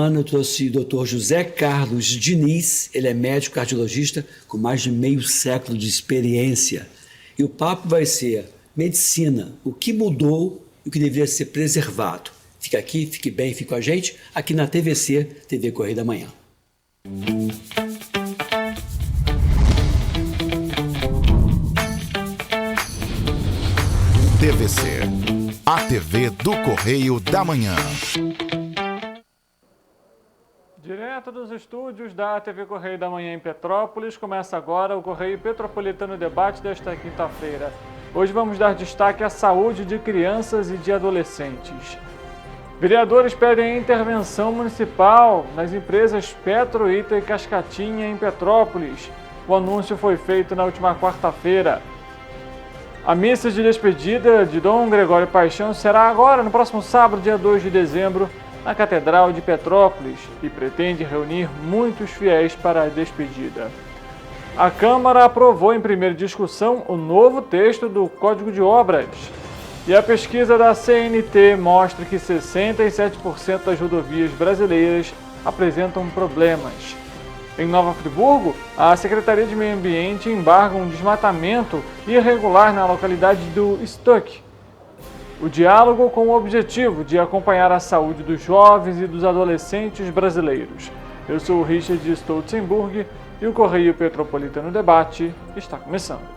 Eu trouxe o Dr. José Carlos Diniz, ele é médico cardiologista com mais de meio século de experiência. E o papo vai ser medicina, o que mudou e o que deveria ser preservado. Fica aqui, fique bem, fique com a gente, aqui na TVC, TV Correio da Manhã. TVC, a TV do Correio da Manhã. Direto dos estúdios da TV Correio da Manhã em Petrópolis, começa agora o Correio Petropolitano Debate desta quinta-feira. Hoje vamos dar destaque à saúde de crianças e de adolescentes. Vereadores pedem intervenção municipal nas empresas Petro, Ita e Cascatinha em Petrópolis. O anúncio foi feito na última quarta-feira. A missa de despedida de Dom Gregório Paixão será agora, no próximo sábado, dia 2 de dezembro, na Catedral de Petrópolis, e pretende reunir muitos fiéis para a despedida. A Câmara aprovou em primeira discussão o novo texto do Código de Obras. E a pesquisa da CNT mostra que 67% das rodovias brasileiras apresentam problemas. Em Nova Friburgo, a Secretaria de Meio Ambiente embarga um desmatamento irregular na localidade do Stuck. O diálogo com o objetivo de acompanhar a saúde dos jovens e dos adolescentes brasileiros. Eu sou o Richard Stolzenburg e o Correio Petropolitano Debate está começando.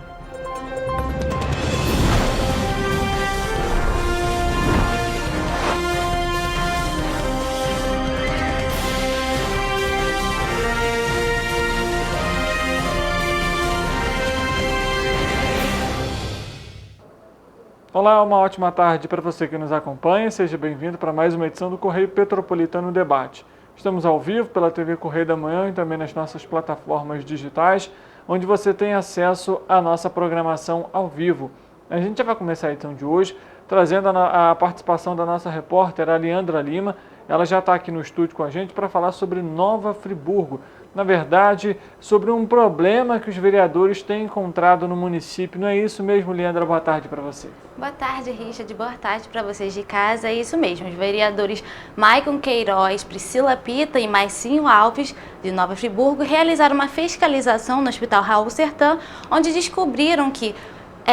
Olá, uma ótima tarde para você que nos acompanha. Seja bem-vindo para mais uma edição do Correio Petropolitano Debate. Estamos ao vivo pela TV Correio da Manhã e também nas nossas plataformas digitais, onde você tem acesso à nossa programação ao vivo. A gente já vai começar a edição de hoje trazendo a participação da nossa repórter, a Leandra Lima. Ela já está aqui no estúdio com a gente para falar sobre Nova Friburgo. Na verdade, sobre um problema que os vereadores têm encontrado no município. Não é isso mesmo, Leandra? Boa tarde para você. Boa tarde, Richard. Boa tarde para vocês de casa. É isso mesmo. Os vereadores Maicon Queiroz, Priscila Pita e Maicinho Alves, de Nova Friburgo, realizaram uma fiscalização no Hospital Raul Sertã, onde descobriram que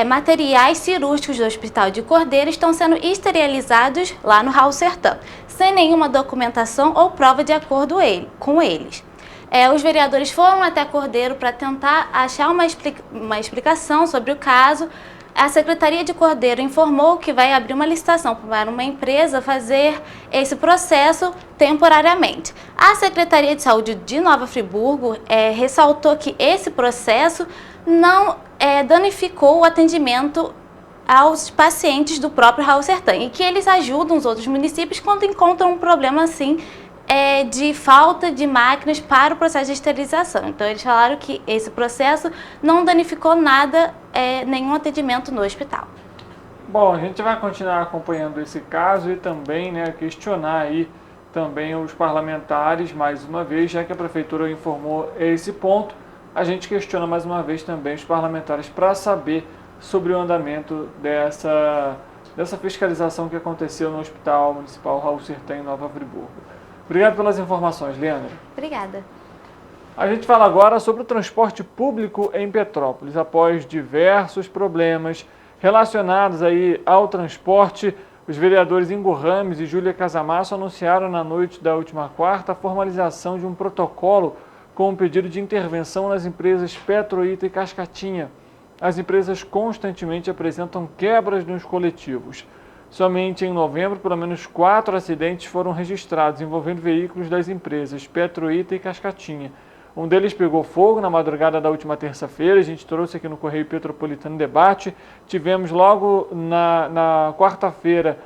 materiais cirúrgicos do Hospital de Cordeiro estão sendo esterilizados lá no Raul Sertã, sem nenhuma documentação ou prova de acordo com eles. Os vereadores foram até Cordeiro para tentar achar uma explicação sobre o caso. A Secretaria de Cordeiro informou que vai abrir uma licitação para uma empresa fazer esse processo temporariamente. A Secretaria de Saúde de Nova Friburgo ressaltou que esse processo não danificou o atendimento aos pacientes do próprio Raul Sertã e que eles ajudam os outros municípios quando encontram um problema assim de falta de máquinas para o processo de esterilização. Então, eles falaram que esse processo não danificou nada, nenhum atendimento no hospital. Bom, a gente vai continuar acompanhando esse caso e também questionar aí também os parlamentares mais uma vez, já que a Prefeitura informou esse ponto. A gente questiona mais uma vez também os parlamentares para saber sobre o andamento dessa fiscalização que aconteceu no Hospital Municipal Raul Sertã em Nova Friburgo. Obrigado pelas informações, Leandra. Obrigada. A gente fala agora sobre o transporte público em Petrópolis. Após diversos problemas relacionados aí ao transporte, os vereadores Ingo Rames e Júlia Casamasso anunciaram na noite da última quarta a formalização de um protocolo com um pedido de intervenção nas empresas Petro, Ita e Cascatinha. As empresas constantemente apresentam quebras nos coletivos. Somente em novembro, pelo menos 4 acidentes foram registrados envolvendo veículos das empresas Petro, Ita e Cascatinha. Um deles pegou fogo na madrugada da última terça-feira. A gente trouxe aqui no Correio Petropolitano Debate. Tivemos logo na quarta-feira,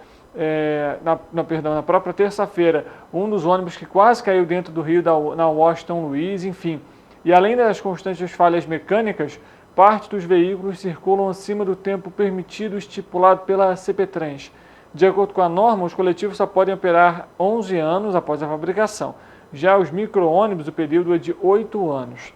na própria terça-feira, um dos ônibus que quase caiu dentro do rio na Washington Luiz, enfim. E além das constantes falhas mecânicas, parte dos veículos circulam acima do tempo permitido estipulado pela CPTrans. De acordo com a norma, os coletivos só podem operar 11 anos após a fabricação. Já os micro-ônibus, o período é de 8 anos.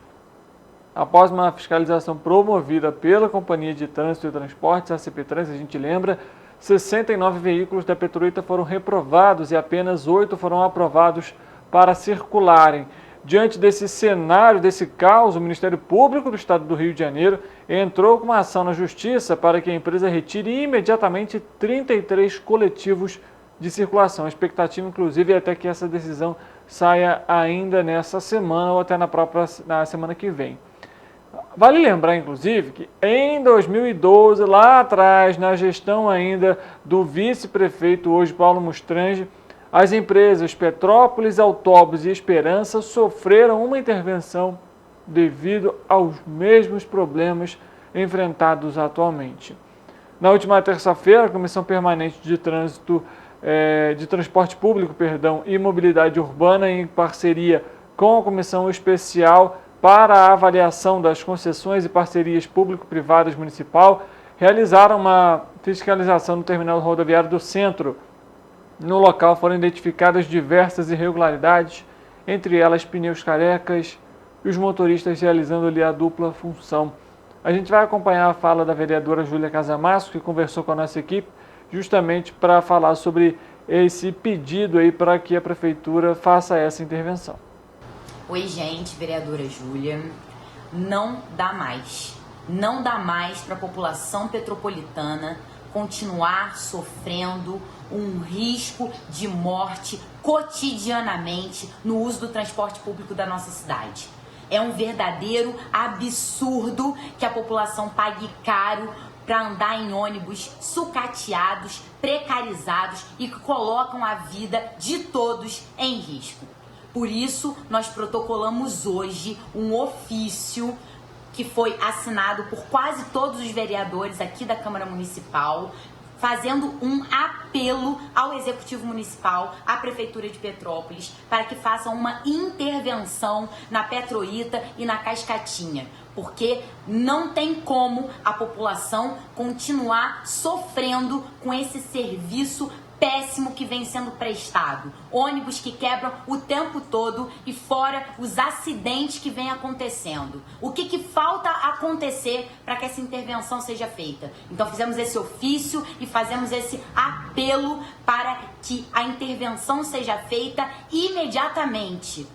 Após uma fiscalização promovida pela Companhia de Trânsito e Transportes, a CPTrans, a gente lembra, 69 veículos da Petro Ita foram reprovados e apenas 8 foram aprovados para circularem. Diante desse cenário, desse caos, o Ministério Público do Estado do Rio de Janeiro entrou com uma ação na Justiça para que a empresa retire imediatamente 33 coletivos de circulação. A expectativa, inclusive, é até que essa decisão saia ainda nessa semana ou até na semana que vem. Vale lembrar, inclusive, que em 2012, lá atrás, na gestão ainda do vice-prefeito, hoje Paulo Mustrange, as empresas Petrópolis, Autobus e Esperança sofreram uma intervenção devido aos mesmos problemas enfrentados atualmente. Na última terça-feira, a Comissão Permanente de Transporte Público e Mobilidade Urbana, em parceria com a Comissão Especial para a Avaliação das Concessões e Parcerias Público-Privadas Municipal, realizaram uma fiscalização no terminal rodoviário do centro. No local foram identificadas diversas irregularidades, entre elas pneus carecas e os motoristas realizando ali a dupla função. A gente vai acompanhar a fala da vereadora Júlia Casamasso, que conversou com a nossa equipe, justamente para falar sobre esse pedido aí para que a Prefeitura faça essa intervenção. Oi, gente, vereadora Júlia. Não dá mais. Não dá mais para a população petropolitana continuar sofrendo um risco de morte cotidianamente no uso do transporte público da nossa cidade. É um verdadeiro absurdo que a população pague caro para andar em ônibus sucateados, precarizados e que colocam a vida de todos em risco. Por isso, nós protocolamos hoje um ofício que foi assinado por quase todos os vereadores aqui da Câmara Municipal, fazendo um apelo ao Executivo Municipal, à Prefeitura de Petrópolis, para que façam uma intervenção na Petroíta e na Cascatinha, porque não tem como a população continuar sofrendo com esse serviço péssimo que vem sendo prestado. Ônibus que quebram o tempo todo e fora os acidentes que vem acontecendo. O que falta acontecer para que essa intervenção seja feita? Então fizemos esse ofício e fazemos esse apelo para que a intervenção seja feita imediatamente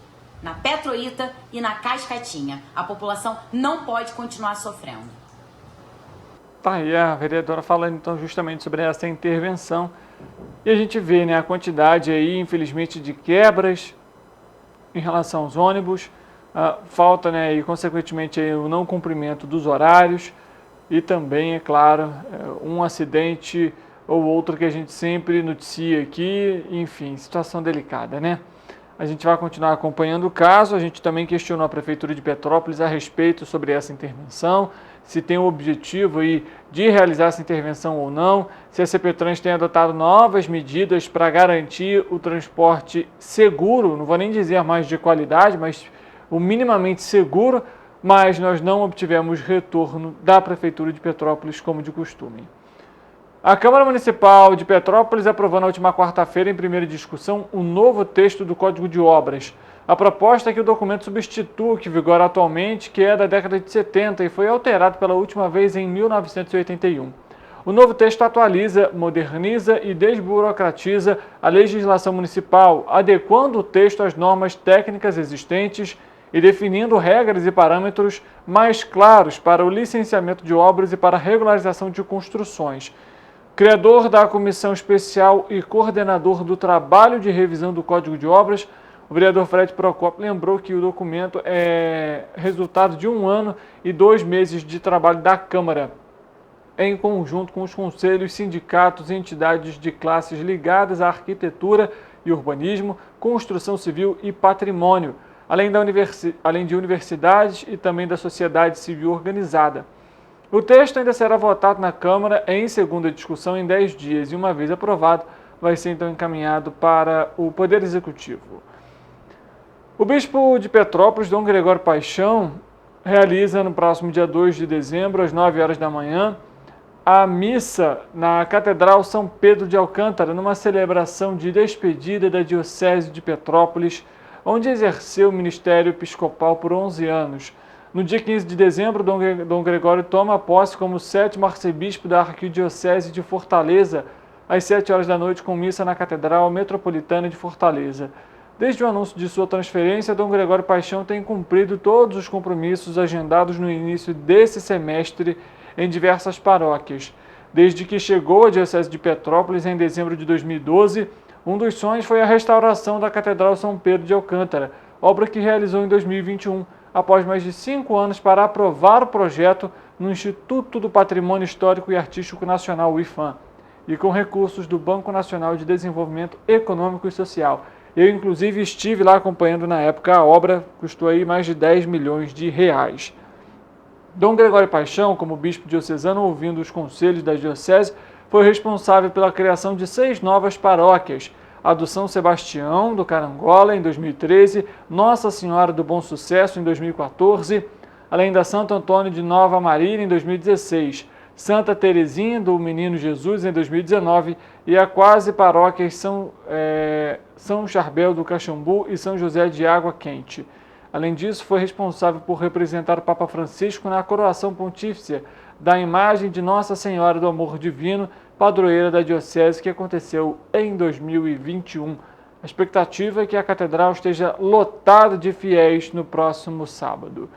na Petroíta e na Cascatinha. A população não pode continuar sofrendo. Tá aí a vereadora falando então justamente sobre essa intervenção. E a gente vê, né, a quantidade aí, infelizmente, de quebras em relação aos ônibus, falta, né, e consequentemente aí, o não cumprimento dos horários e também, é claro, um acidente ou outro que a gente sempre noticia aqui, enfim, situação delicada, né? A gente vai continuar acompanhando o caso, a gente também questionou a Prefeitura de Petrópolis a respeito sobre essa intervenção, se tem o objetivo aí de realizar essa intervenção ou não, se a CPTrans tem adotado novas medidas para garantir o transporte seguro, não vou nem dizer mais de qualidade, mas o minimamente seguro, mas nós não obtivemos retorno da Prefeitura de Petrópolis como de costume. A Câmara Municipal de Petrópolis aprovou na última quarta-feira, em primeira discussão, um novo texto do Código de Obras. A proposta é que o documento substitua o que vigora atualmente, que é da década de 70 e foi alterado pela última vez em 1981. O novo texto atualiza, moderniza e desburocratiza a legislação municipal, adequando o texto às normas técnicas existentes e definindo regras e parâmetros mais claros para o licenciamento de obras e para a regularização de construções. Criador da Comissão Especial e coordenador do trabalho de revisão do Código de Obras, o vereador Fred Procópio lembrou que o documento é resultado de 1 ano e 2 meses de trabalho da Câmara, em conjunto com os conselhos, sindicatos e entidades de classes ligadas à arquitetura e urbanismo, construção civil e patrimônio, além de universidades e também da sociedade civil organizada. O texto ainda será votado na Câmara em segunda discussão em 10 dias e, uma vez aprovado, vai ser então encaminhado para o Poder Executivo. O bispo de Petrópolis, Dom Gregório Paixão, realiza no próximo dia 2 de dezembro, às 9 horas da manhã, a missa na Catedral São Pedro de Alcântara, numa celebração de despedida da Diocese de Petrópolis, onde exerceu o ministério episcopal por 11 anos. No dia 15 de dezembro, Dom Gregório toma posse como 7º arcebispo da Arquidiocese de Fortaleza, às 7 horas da noite, com missa na Catedral Metropolitana de Fortaleza. Desde o anúncio de sua transferência, Dom Gregório Paixão tem cumprido todos os compromissos agendados no início desse semestre em diversas paróquias. Desde que chegou à Diocese de Petrópolis em dezembro de 2012, um dos sonhos foi a restauração da Catedral São Pedro de Alcântara, obra que realizou em 2021, após mais de 5 anos para aprovar o projeto no Instituto do Patrimônio Histórico e Artístico Nacional, o IPHAN, e com recursos do Banco Nacional de Desenvolvimento Econômico e Social. Eu, inclusive, estive lá acompanhando na época a obra, custou aí mais de 10 milhões de reais. Dom Gregório Paixão, como bispo diocesano, ouvindo os conselhos da diocese, foi responsável pela criação de 6 novas paróquias: a do São Sebastião, do Carangola, em 2013, Nossa Senhora do Bom Sucesso, em 2014, além da Santo Antônio de Nova Marília, em 2016, Santa Terezinha do Menino Jesus, em 2019, e a quase paróquias São Charbel do Caxambu e São José de Água Quente. Além disso, foi responsável por representar o Papa Francisco na coroação pontífice da imagem de Nossa Senhora do Amor Divino, padroeira da Diocese, que aconteceu em 2021. A expectativa é que a catedral esteja lotada de fiéis no próximo sábado.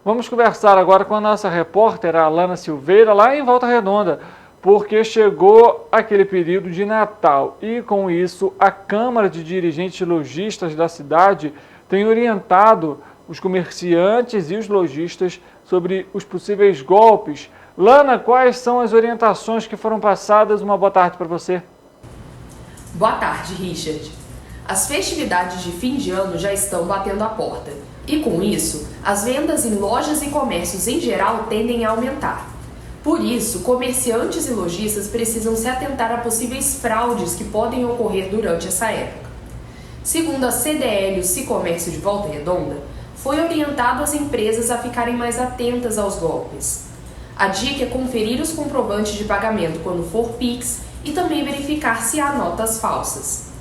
Vamos conversar agora com a nossa repórter, a Alana Silveira, lá em Volta Redonda, porque chegou aquele período de Natal e, com isso, a Câmara de Dirigentes Lojistas da cidade tem orientado os comerciantes e os lojistas sobre os possíveis golpes. Lana, quais são as orientações que foram passadas? Uma boa tarde para você. Boa tarde, Richard. As festividades de fim de ano já estão batendo a porta. E com isso, as vendas em lojas e comércios em geral tendem a aumentar. Por isso, comerciantes e lojistas precisam se atentar a possíveis fraudes que podem ocorrer durante essa época. Segundo a CDL, o Sicomércio de Volta Redonda, foi orientado as empresas a ficarem mais atentas aos golpes. A dica é conferir os comprovantes de pagamento quando for Pix e também verificar se há notas falsas.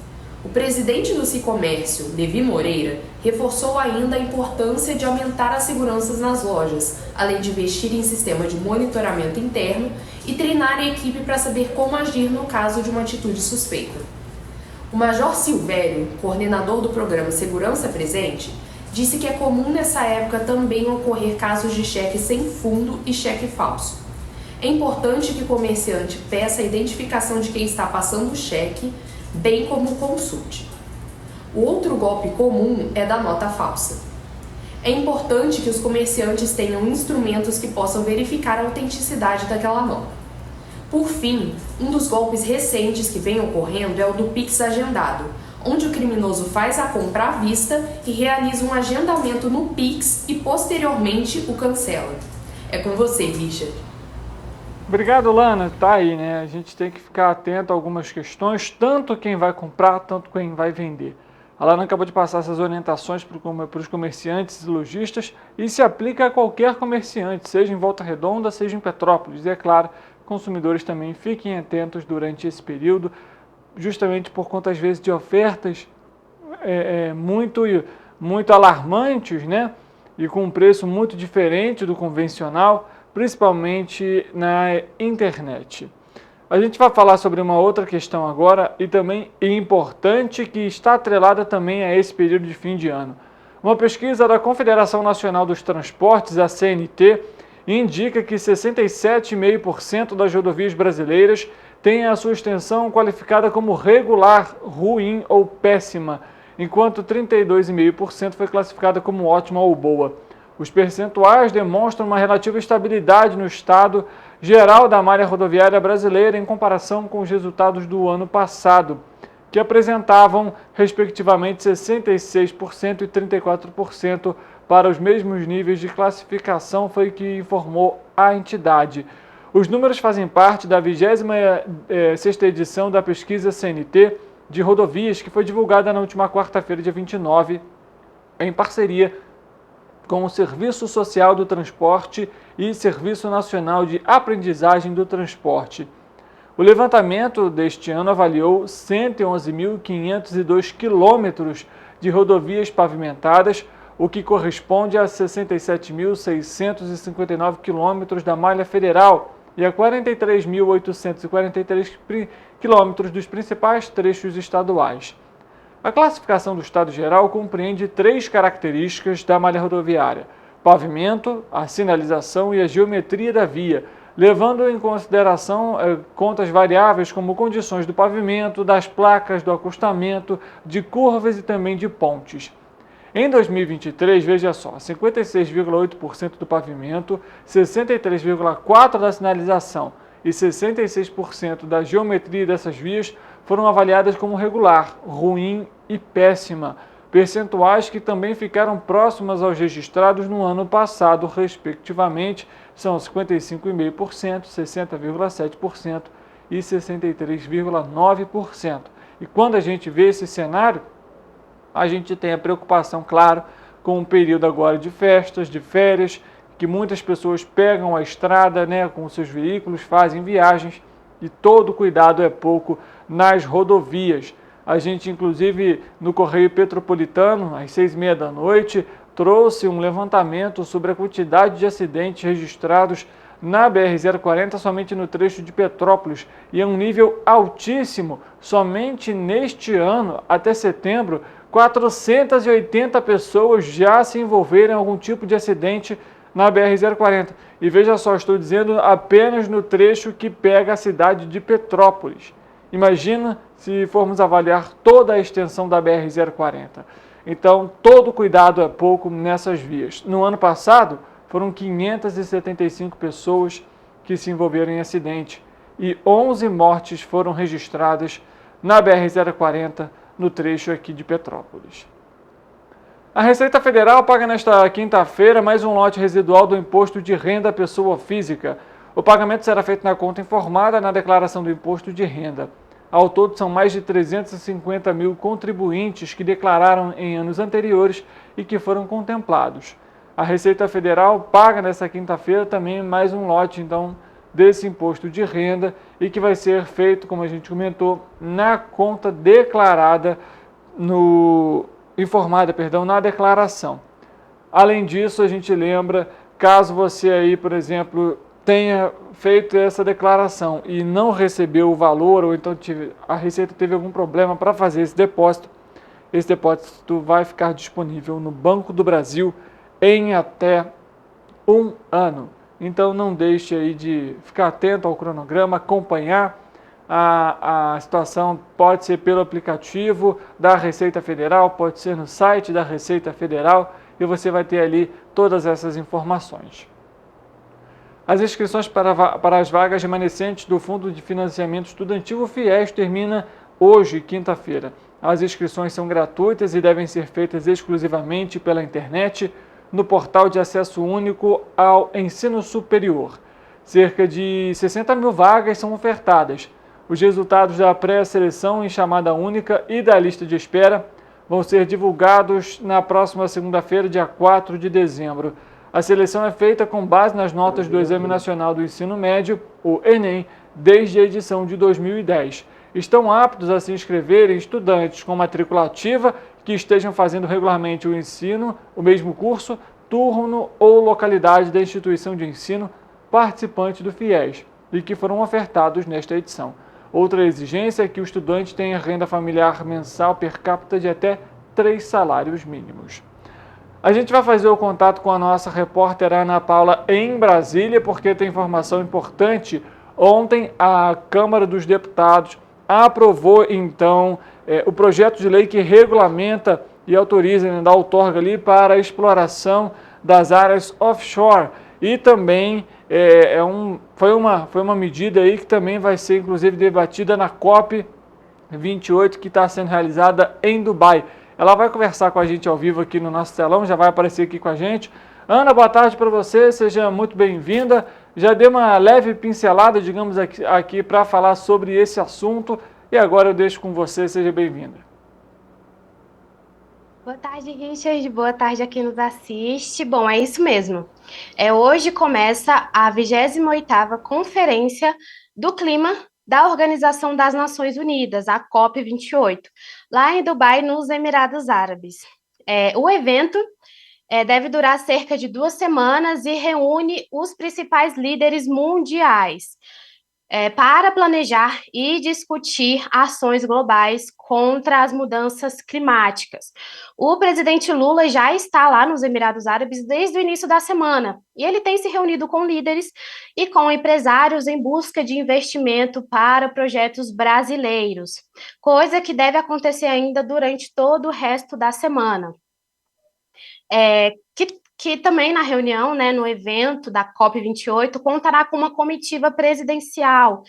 O presidente do Sicomércio, Levi Moreira, reforçou ainda a importância de aumentar as seguranças nas lojas, além de investir em sistema de monitoramento interno e treinar a equipe para saber como agir no caso de uma atitude suspeita. O Major Silvério, coordenador do programa Segurança Presente, disse que é comum nessa época também ocorrer casos de cheque sem fundo e cheque falso. É importante que o comerciante peça a identificação de quem está passando o cheque, bem como consulte. O outro golpe comum é da nota falsa. É importante que os comerciantes tenham instrumentos que possam verificar a autenticidade daquela nota. Por fim, um dos golpes recentes que vem ocorrendo é o do Pix agendado, onde o criminoso faz a compra à vista e realiza um agendamento no Pix e posteriormente o cancela. É com você, Richard. Obrigado, Lana. Tá aí, né? A gente tem que ficar atento a algumas questões, tanto quem vai comprar, tanto quem vai vender. A Lana acabou de passar essas orientações para os comerciantes e lojistas e se aplica a qualquer comerciante, seja em Volta Redonda, seja em Petrópolis. E, é claro, consumidores também fiquem atentos durante esse período, justamente por conta, às vezes, de ofertas muito alarmantes, né? E com um preço muito diferente do convencional, principalmente na internet. A gente vai falar sobre uma outra questão agora e também importante, que está atrelada também a esse período de fim de ano. Uma pesquisa da Confederação Nacional dos Transportes, a CNT, indica que 67,5% das rodovias brasileiras têm a sua extensão qualificada como regular, ruim ou péssima, enquanto 32,5% foi classificada como ótima ou boa. Os percentuais demonstram uma relativa estabilidade no estado geral da malha rodoviária brasileira em comparação com os resultados do ano passado, que apresentavam, respectivamente, 66% e 34% para os mesmos níveis de classificação, foi o que informou a entidade. Os números fazem parte da 26ª edição da pesquisa CNT de rodovias, que foi divulgada na última quarta-feira, dia 29, em parceria com o Serviço Social do Transporte e Serviço Nacional de Aprendizagem do Transporte. O levantamento deste ano avaliou 111.502 quilômetros de rodovias pavimentadas, o que corresponde a 67.659 quilômetros da malha federal e a 43.843 quilômetros dos principais trechos estaduais. A classificação do estado geral compreende 3 características da malha rodoviária: pavimento, a sinalização e a geometria da via, levando em consideração contas variáveis como condições do pavimento, das placas, do acostamento, de curvas e também de pontes. Em 2023, veja só, 56,8% do pavimento, 63,4% da sinalização e 66% da geometria dessas vias foram avaliadas como regular, ruim e péssima, percentuais que também ficaram próximas aos registrados no ano passado, respectivamente, são 55,5%, 60,7% e 63,9%. E quando a gente vê esse cenário, a gente tem a preocupação, claro, com o período agora de festas, de férias, que muitas pessoas pegam a estrada, né, com seus veículos, fazem viagens e todo cuidado é pouco nas rodovias. A gente, inclusive, no Correio Petropolitano, às 6h30 da noite, trouxe um levantamento sobre a quantidade de acidentes registrados na BR-040 somente no trecho de Petrópolis, e é um nível altíssimo. Somente neste ano, até setembro, 480 pessoas já se envolveram em algum tipo de acidente na BR-040. E veja só, estou dizendo apenas no trecho que pega a cidade de Petrópolis. Imagina se formos avaliar toda a extensão da BR-040. Então, todo cuidado é pouco nessas vias. No ano passado, foram 575 pessoas que se envolveram em acidente e 11 mortes foram registradas na BR-040, no trecho aqui de Petrópolis. A Receita Federal paga nesta quinta-feira mais um lote residual do Imposto de Renda à Pessoa Física. O pagamento será feito na conta informada na declaração do Imposto de Renda. Ao todo, são mais de 350 mil contribuintes que declararam em anos anteriores e que foram contemplados. A Receita Federal paga nesta quinta-feira também mais um lote, então, desse imposto de renda e que vai ser feito, como a gente comentou, na conta declarada, na declaração. Além disso, a gente lembra, caso você aí, por exemplo, tenha feito essa declaração e não recebeu o valor, ou então a Receita teve algum problema para fazer esse depósito vai ficar disponível no Banco do Brasil em até 1 ano. Então não deixe aí de ficar atento ao cronograma, acompanhar a situação, pode ser pelo aplicativo da Receita Federal, pode ser no site da Receita Federal e você vai ter ali todas essas informações. As inscrições para as vagas remanescentes do Fundo de Financiamento Estudantil, o FIES, termina hoje, quinta-feira. As inscrições são gratuitas e devem ser feitas exclusivamente pela internet, no portal de acesso único ao ensino superior. Cerca de 60 mil vagas são ofertadas. Os resultados da pré-seleção em chamada única e da lista de espera vão ser divulgados na próxima segunda-feira, dia 4 de dezembro. A seleção é feita com base nas notas do Exame Nacional do Ensino Médio, o Enem, desde a edição de 2010. Estão aptos a se inscreverem estudantes com matrícula ativa que estejam fazendo regularmente o ensino, o mesmo curso, turno ou localidade da instituição de ensino participante do FIES e que foram ofertados nesta edição. Outra exigência é que o estudante tenha renda familiar mensal per capita de até 3 salários mínimos. A gente vai fazer o contato com a nossa repórter Ana Paula em Brasília, porque tem informação importante. Ontem, a Câmara dos Deputados aprovou, então, o projeto de lei que regulamenta e autoriza, dá outorga ali para a exploração das áreas offshore. E também foi uma medida aí que também vai ser, inclusive, debatida na COP28, que está sendo realizada em Dubai. Ela vai conversar com a gente ao vivo aqui no nosso telão, já vai aparecer aqui com a gente. Ana, boa tarde para você, seja muito bem-vinda. Já dei uma leve pincelada, digamos, aqui para falar sobre esse assunto e agora eu deixo com você, seja bem-vinda. Boa tarde, Richard. Boa tarde a quem nos assiste. Bom, é isso mesmo. Hoje começa a 28ª Conferência do Clima da Organização das Nações Unidas, a COP28, lá em Dubai, nos Emirados Árabes. O evento deve durar cerca de 2 semanas e reúne os principais líderes mundiais. para planejar e discutir ações globais contra as mudanças climáticas. O presidente Lula já está lá nos Emirados Árabes desde o início da semana, e ele tem se reunido com líderes e com empresários em busca de investimento para projetos brasileiros, coisa que deve acontecer ainda durante todo o resto da semana. Que também na reunião, né, no evento da COP28, contará com uma comitiva presidencial,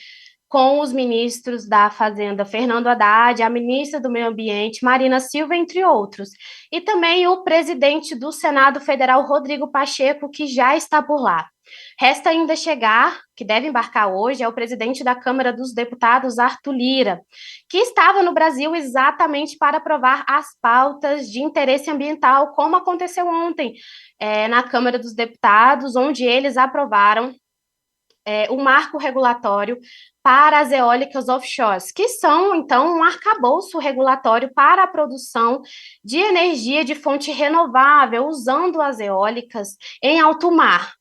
com os ministros da Fazenda, Fernando Haddad, a ministra do Meio Ambiente, Marina Silva, entre outros. E também o presidente do Senado Federal, Rodrigo Pacheco, que já está por lá. Resta ainda chegar, que deve embarcar hoje, é o presidente da Câmara dos Deputados, Arthur Lira, que estava no Brasil exatamente para aprovar as pautas de interesse ambiental, como aconteceu ontem na Câmara dos Deputados, onde eles aprovaram o marco regulatório para as eólicas offshores, que são, então, um arcabouço regulatório para a produção de energia de fonte renovável, usando as eólicas em alto mar.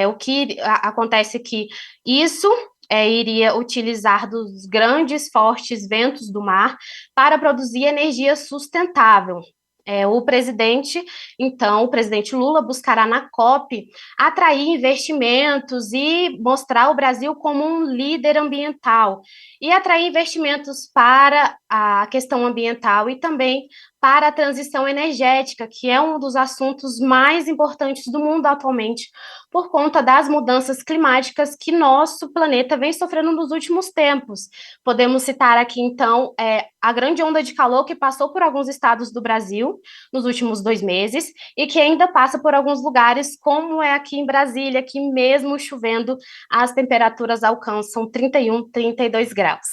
O que acontece que isso iria utilizar dos grandes, fortes ventos do mar para produzir energia sustentável. O presidente Lula buscará na COP atrair investimentos e mostrar o Brasil como um líder ambiental e atrair investimentos para a questão ambiental e também para a transição energética, que é um dos assuntos mais importantes do mundo atualmente, por conta das mudanças climáticas que nosso planeta vem sofrendo nos últimos tempos. Podemos citar aqui, então, a grande onda de calor que passou por alguns estados do Brasil nos últimos 2 meses e que ainda passa por alguns lugares, como é aqui em Brasília, que mesmo chovendo, as temperaturas alcançam 31, 32 graus.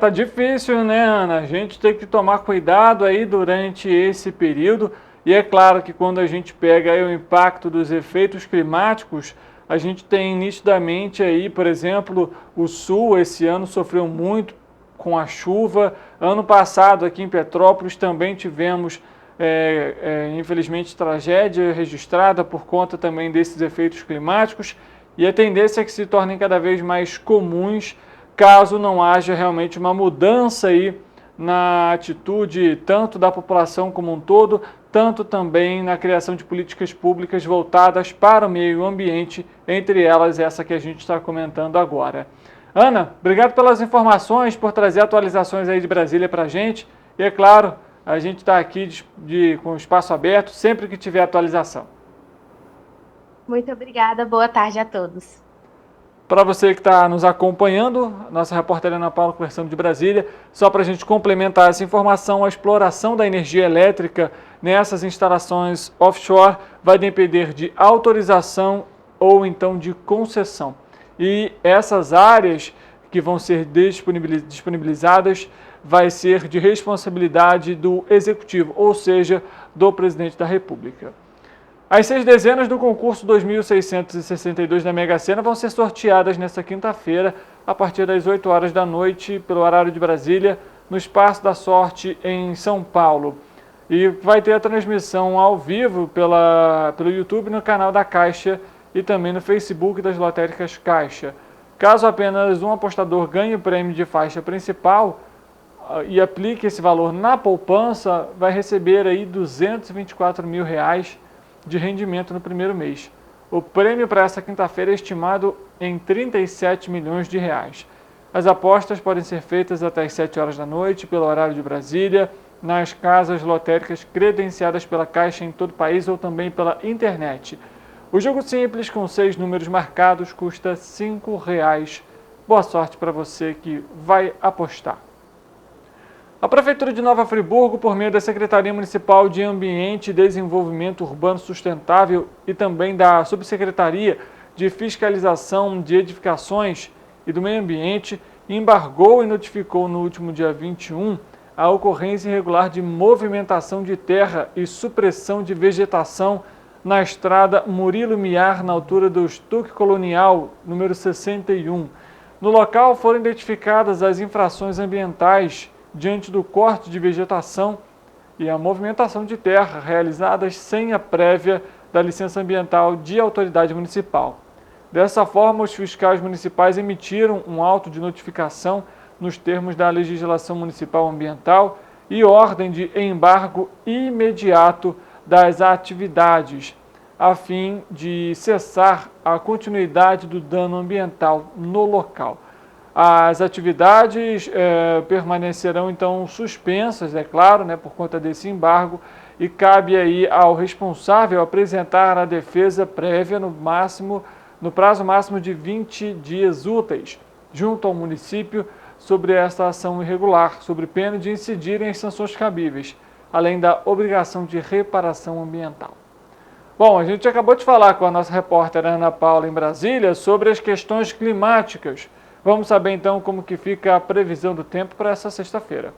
Tá difícil, né, Ana? A gente tem que tomar cuidado aí durante esse período. E é claro que quando a gente pega aí o impacto dos efeitos climáticos, a gente tem nitidamente aí, por exemplo, o Sul esse ano sofreu muito com a chuva. Ano passado aqui em Petrópolis também tivemos, infelizmente, tragédia registrada por conta também desses efeitos climáticos. E a tendência é que se tornem cada vez mais comuns caso não haja realmente uma mudança aí na atitude tanto da população como um todo, tanto também na criação de políticas públicas voltadas para o meio ambiente, entre elas essa que a gente está comentando agora. Ana, obrigado pelas informações, por trazer atualizações aí de Brasília para a gente. E é claro, a gente está aqui com o espaço aberto sempre que tiver atualização. Muito obrigada, boa tarde a todos. Para você que está nos acompanhando, nossa repórter Ana Paula conversando de Brasília, só para a gente complementar essa informação, a exploração da energia elétrica nessas instalações offshore vai depender de autorização ou então de concessão. E essas áreas que vão ser disponibilizadas vai ser de responsabilidade do Executivo, ou seja, do Presidente da República. As 6 dezenas do concurso 2.662 da Mega Sena vão ser sorteadas nesta quinta-feira, a partir das 8 horas da noite, pelo horário de Brasília, no Espaço da Sorte, em São Paulo. E vai ter a transmissão ao vivo pelo YouTube no canal da Caixa e também no Facebook das lotéricas Caixa. Caso apenas um apostador ganhe o prêmio de faixa principal e aplique esse valor na poupança, vai receber aí R$ 224 mil de rendimento no primeiro mês. O prêmio para essa quinta-feira é estimado em R$ 37 milhões. As apostas podem ser feitas até às 7 horas da noite, pelo horário de Brasília, nas casas lotéricas credenciadas pela Caixa em todo o país ou também pela internet. O jogo simples com 6 números marcados custa R$ 5,00. Boa sorte para você que vai apostar. A Prefeitura de Nova Friburgo, por meio da Secretaria Municipal de Ambiente e Desenvolvimento Urbano Sustentável e também da Subsecretaria de Fiscalização de Edificações e do Meio Ambiente, embargou e notificou no último dia 21 a ocorrência irregular de movimentação de terra e supressão de vegetação na estrada Murilo Miar, na altura do Estuque Colonial, número 61. No local foram identificadas as infrações ambientais diante do corte de vegetação e a movimentação de terra realizadas sem a prévia da licença ambiental de autoridade municipal. Dessa forma, os fiscais municipais emitiram um auto de notificação nos termos da legislação municipal ambiental e ordem de embargo imediato das atividades, a fim de cessar a continuidade do dano ambiental no local. As atividades permanecerão então suspensas, é claro, por conta desse embargo, e cabe aí ao responsável apresentar a defesa prévia no prazo máximo de 20 dias úteis, junto ao município, sobre esta ação irregular, sob pena de incidirem as sanções cabíveis, além da obrigação de reparação ambiental. Bom, a gente acabou de falar com a nossa repórter Ana Paula em Brasília sobre as questões climáticas. Vamos saber então como que fica a previsão do tempo para essa sexta-feira.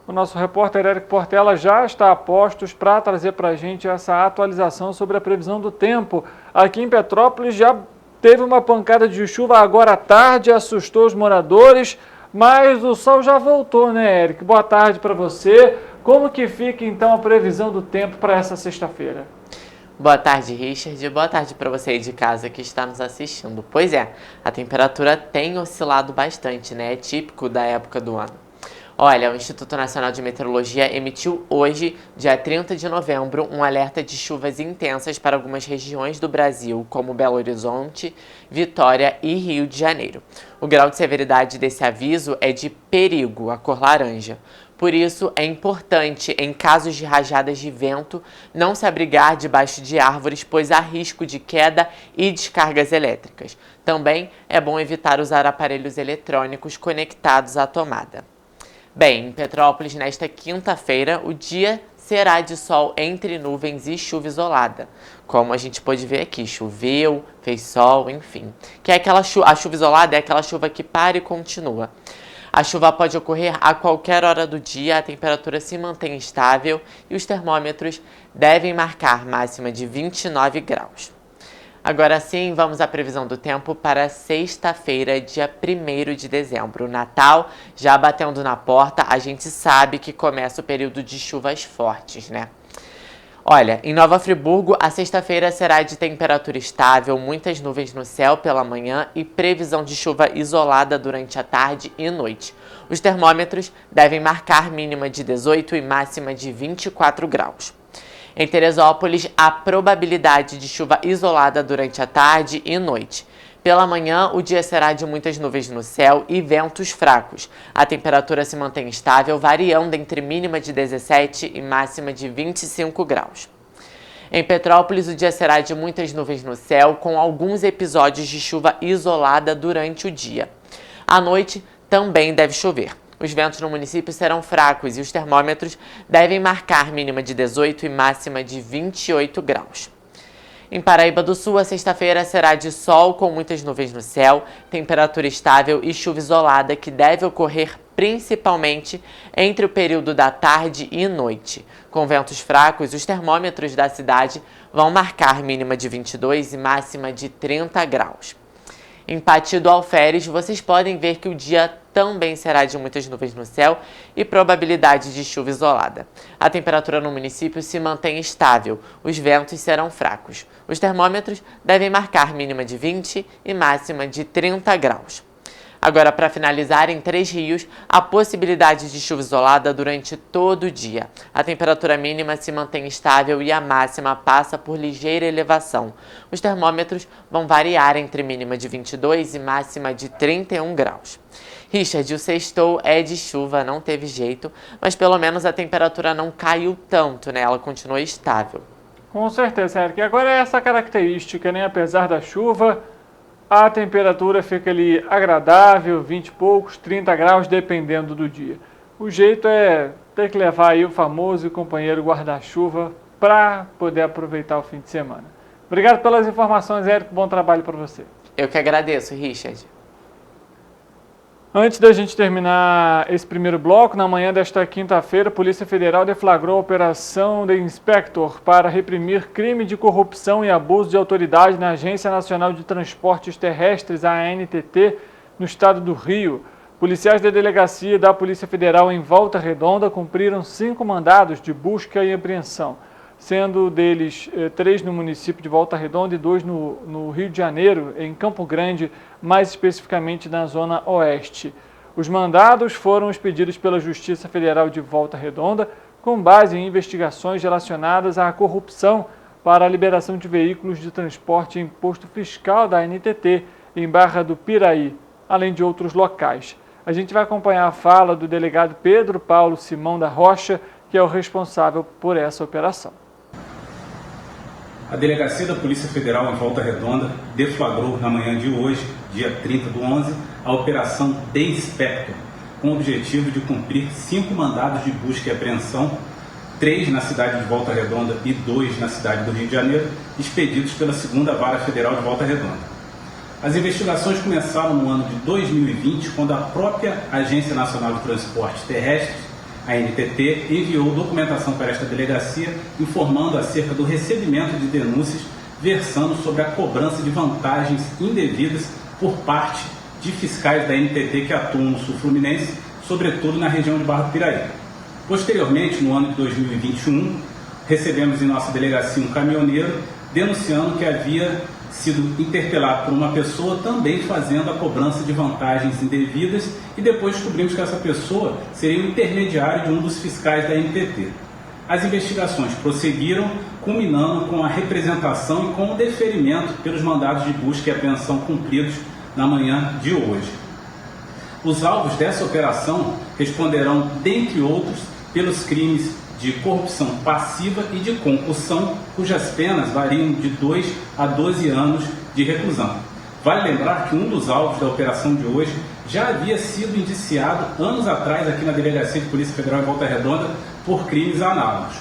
O nosso repórter Érico Portela já está a postos para trazer para a gente essa atualização sobre a previsão do tempo. Aqui em Petrópolis já teve uma pancada de chuva agora à tarde, assustou os moradores, mas o sol já voltou, né, Érico? Boa tarde para você. Como que fica então a previsão do tempo para essa sexta-feira? Boa tarde, Richard. Boa tarde para você aí de casa que está nos assistindo. Pois é, a temperatura tem oscilado bastante, né? É típico da época do ano. Olha, o Instituto Nacional de Meteorologia emitiu hoje, dia 30 de novembro, um alerta de chuvas intensas para algumas regiões do Brasil, como Belo Horizonte, Vitória e Rio de Janeiro. O grau de severidade desse aviso é de perigo, a cor laranja. Por isso, é importante, em casos de rajadas de vento, não se abrigar debaixo de árvores, pois há risco de queda e descargas elétricas. Também é bom evitar usar aparelhos eletrônicos conectados à tomada. Bem, em Petrópolis, nesta quinta-feira, o dia será de sol entre nuvens e chuva isolada. Como a gente pode ver aqui, choveu, fez sol, enfim. Que é a chuva isolada é aquela chuva que para e continua. A chuva pode ocorrer a qualquer hora do dia, a temperatura se mantém estável e os termômetros devem marcar máxima de 29 graus. Agora sim, vamos à previsão do tempo para sexta-feira, dia 1º de dezembro. O Natal já batendo na porta, a gente sabe que começa o período de chuvas fortes, né? Olha, em Nova Friburgo, a sexta-feira será de temperatura estável, muitas nuvens no céu pela manhã e previsão de chuva isolada durante a tarde e noite. Os termômetros devem marcar mínima de 18 e máxima de 24 graus. Em Teresópolis, há probabilidade de chuva isolada durante a tarde e noite. Pela manhã, o dia será de muitas nuvens no céu e ventos fracos. A temperatura se mantém estável, variando entre mínima de 17 e máxima de 25 graus. Em Petrópolis, o dia será de muitas nuvens no céu, com alguns episódios de chuva isolada durante o dia. À noite, também deve chover. Os ventos no município serão fracos e os termômetros devem marcar mínima de 18 e máxima de 28 graus. Em Paraíba do Sul, a sexta-feira será de sol com muitas nuvens no céu, temperatura estável e chuva isolada que deve ocorrer principalmente entre o período da tarde e noite. Com ventos fracos, os termômetros da cidade vão marcar mínima de 22 e máxima de 30 graus. Em Pati do Alferes, vocês podem ver que o dia também será de muitas nuvens no céu e probabilidade de chuva isolada. A temperatura no município se mantém estável, os ventos serão fracos. Os termômetros devem marcar mínima de 20 e máxima de 30 graus. Agora, para finalizar, em Três Rios, a possibilidade de chuva isolada durante todo o dia. A temperatura mínima se mantém estável e a máxima passa por ligeira elevação. Os termômetros vão variar entre mínima de 22 e máxima de 31 graus. Richard, o sextou é de chuva, não teve jeito, mas pelo menos a temperatura não caiu tanto, né? Ela continua estável. Com certeza, Eric. E agora é essa característica, né? Apesar da chuva, a temperatura fica ali agradável, 20 e poucos, 30 graus, dependendo do dia. O jeito é ter que levar aí o famoso e companheiro guarda-chuva para poder aproveitar o fim de semana. Obrigado pelas informações, Érico. Bom trabalho para você. Eu que agradeço, Richard. Antes da gente terminar esse primeiro bloco, na manhã desta quinta-feira, a Polícia Federal deflagrou a Operação The Inspector para reprimir crime de corrupção e abuso de autoridade na Agência Nacional de Transportes Terrestres, a ANTT, no estado do Rio. Policiais da delegacia da Polícia Federal em Volta Redonda cumpriram 5 mandados de busca e apreensão, sendo deles 3 no município de Volta Redonda e 2 no Rio de Janeiro, em Campo Grande, mais especificamente na zona oeste. Os mandados foram expedidos pela Justiça Federal de Volta Redonda com base em investigações relacionadas à corrupção para a liberação de veículos de transporte em posto fiscal da NTT em Barra do Piraí, além de outros locais. A gente vai acompanhar a fala do delegado Pedro Paulo Simão da Rocha, que é o responsável por essa operação. A Delegacia da Polícia Federal em Volta Redonda deflagrou na manhã de hoje, dia 30/11, a Operação Despecto, com o objetivo de cumprir 5 mandados de busca e apreensão, 3 na cidade de Volta Redonda e 2 na cidade do Rio de Janeiro, expedidos pela 2ª Vara Federal de Volta Redonda. As investigações começaram no ano de 2020, quando a própria Agência Nacional de Transportes Terrestres, a NTT, enviou documentação para esta delegacia informando acerca do recebimento de denúncias versando sobre a cobrança de vantagens indevidas por parte de fiscais da NTT que atuam no sul fluminense, sobretudo na região de Barra do Piraí. Posteriormente, no ano de 2021, recebemos em nossa delegacia um caminhoneiro denunciando que havia sido interpelado por uma pessoa também fazendo a cobrança de vantagens indevidas, e depois descobrimos que essa pessoa seria o intermediário de um dos fiscais da NTT. As investigações prosseguiram, culminando com a representação e com o deferimento pelos mandados de busca e apreensão cumpridos na manhã de hoje. Os alvos dessa operação responderão, dentre outros, pelos crimes de corrupção passiva e de concussão, cujas penas variam de 2 a 12 anos de reclusão. Vale lembrar que um dos alvos da operação de hoje já havia sido indiciado anos atrás aqui na Delegacia de Polícia Federal em Volta Redonda por crimes análogos.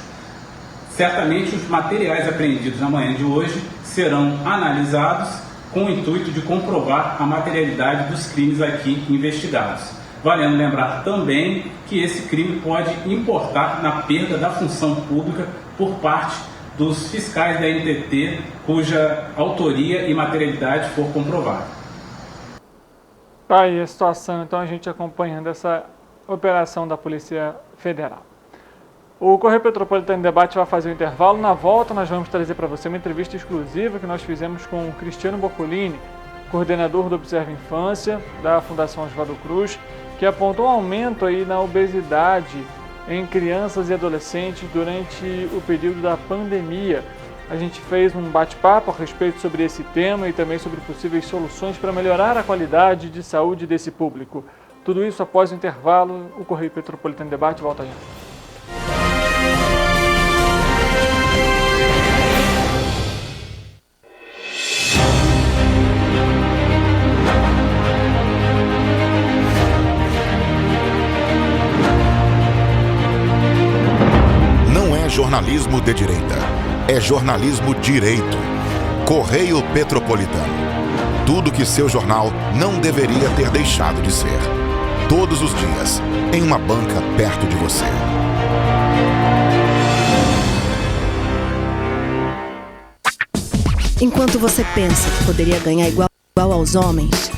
Certamente os materiais apreendidos na manhã de hoje serão analisados com o intuito de comprovar a materialidade dos crimes aqui investigados. Valendo lembrar também que esse crime pode importar na perda da função pública por parte dos fiscais da NTT, cuja autoria e materialidade for comprovada. Aí a situação, então, a gente acompanhando essa operação da Polícia Federal. O Correio Petropolitano Debate vai fazer um intervalo. Na volta, nós vamos trazer para você uma entrevista exclusiva que nós fizemos com o Cristiano Boccolini, coordenador do Observa Infância, da Fundação Oswaldo Cruz, que apontou um aumento aí na obesidade em crianças e adolescentes durante o período da pandemia. A gente fez um bate-papo a respeito sobre esse tema e também sobre possíveis soluções para melhorar a qualidade de saúde desse público. Tudo isso após o intervalo. O Correio Petropolitano Debate volta já. Jornalismo de direita. É jornalismo direito. Correio Petropolitano. Tudo que seu jornal não deveria ter deixado de ser. Todos os dias, em uma banca perto de você. Enquanto você pensa que poderia ganhar igual aos homens,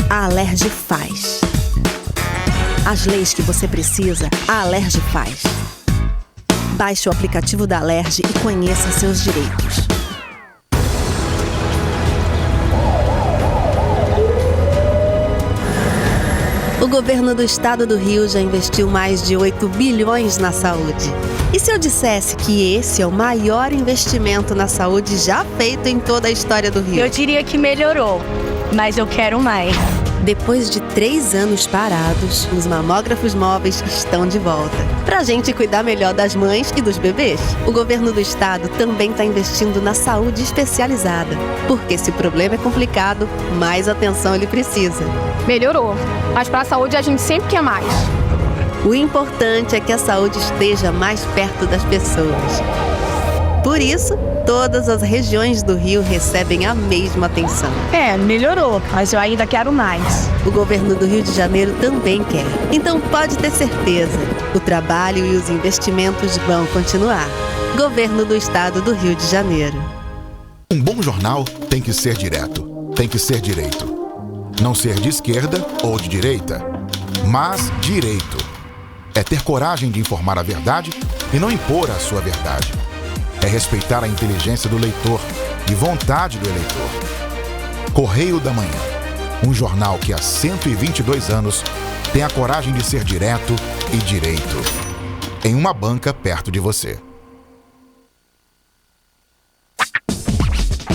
a Alerj faz. As leis que você precisa, a Alerj faz. Baixe o aplicativo da Alerj e conheça seus direitos. O governo do estado do Rio já investiu mais de 8 bilhões na saúde. E se eu dissesse que esse é o maior investimento na saúde já feito em toda a história do Rio? Eu diria que melhorou, mas eu quero mais. Depois de 3 anos parados, os mamógrafos móveis estão de volta. Pra gente cuidar melhor das mães e dos bebês. O governo do estado também está investindo na saúde especializada. Porque se o problema é complicado, mais atenção ele precisa. Melhorou, mas para a saúde a gente sempre quer mais. O importante é que a saúde esteja mais perto das pessoas. Por isso, todas as regiões do Rio recebem a mesma atenção. Melhorou, mas eu ainda quero mais. O governo do Rio de Janeiro também quer. Então pode ter certeza, o trabalho e os investimentos vão continuar. Governo do Estado do Rio de Janeiro. Um bom jornal tem que ser direto, tem que ser direito. Não ser de esquerda ou de direita, mas direito. É ter coragem de informar a verdade e não impor a sua verdade. É respeitar a inteligência do leitor e vontade do eleitor. Correio da Manhã, um jornal que há 122 anos tem a coragem de ser direto e direito. Em uma banca perto de você.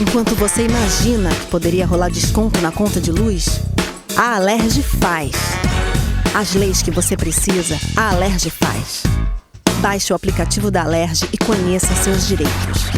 Enquanto você imagina que poderia rolar desconto na conta de luz, a Alerj faz. As leis que você precisa, a Alerj faz. Baixe o aplicativo da Alerj e conheça seus direitos.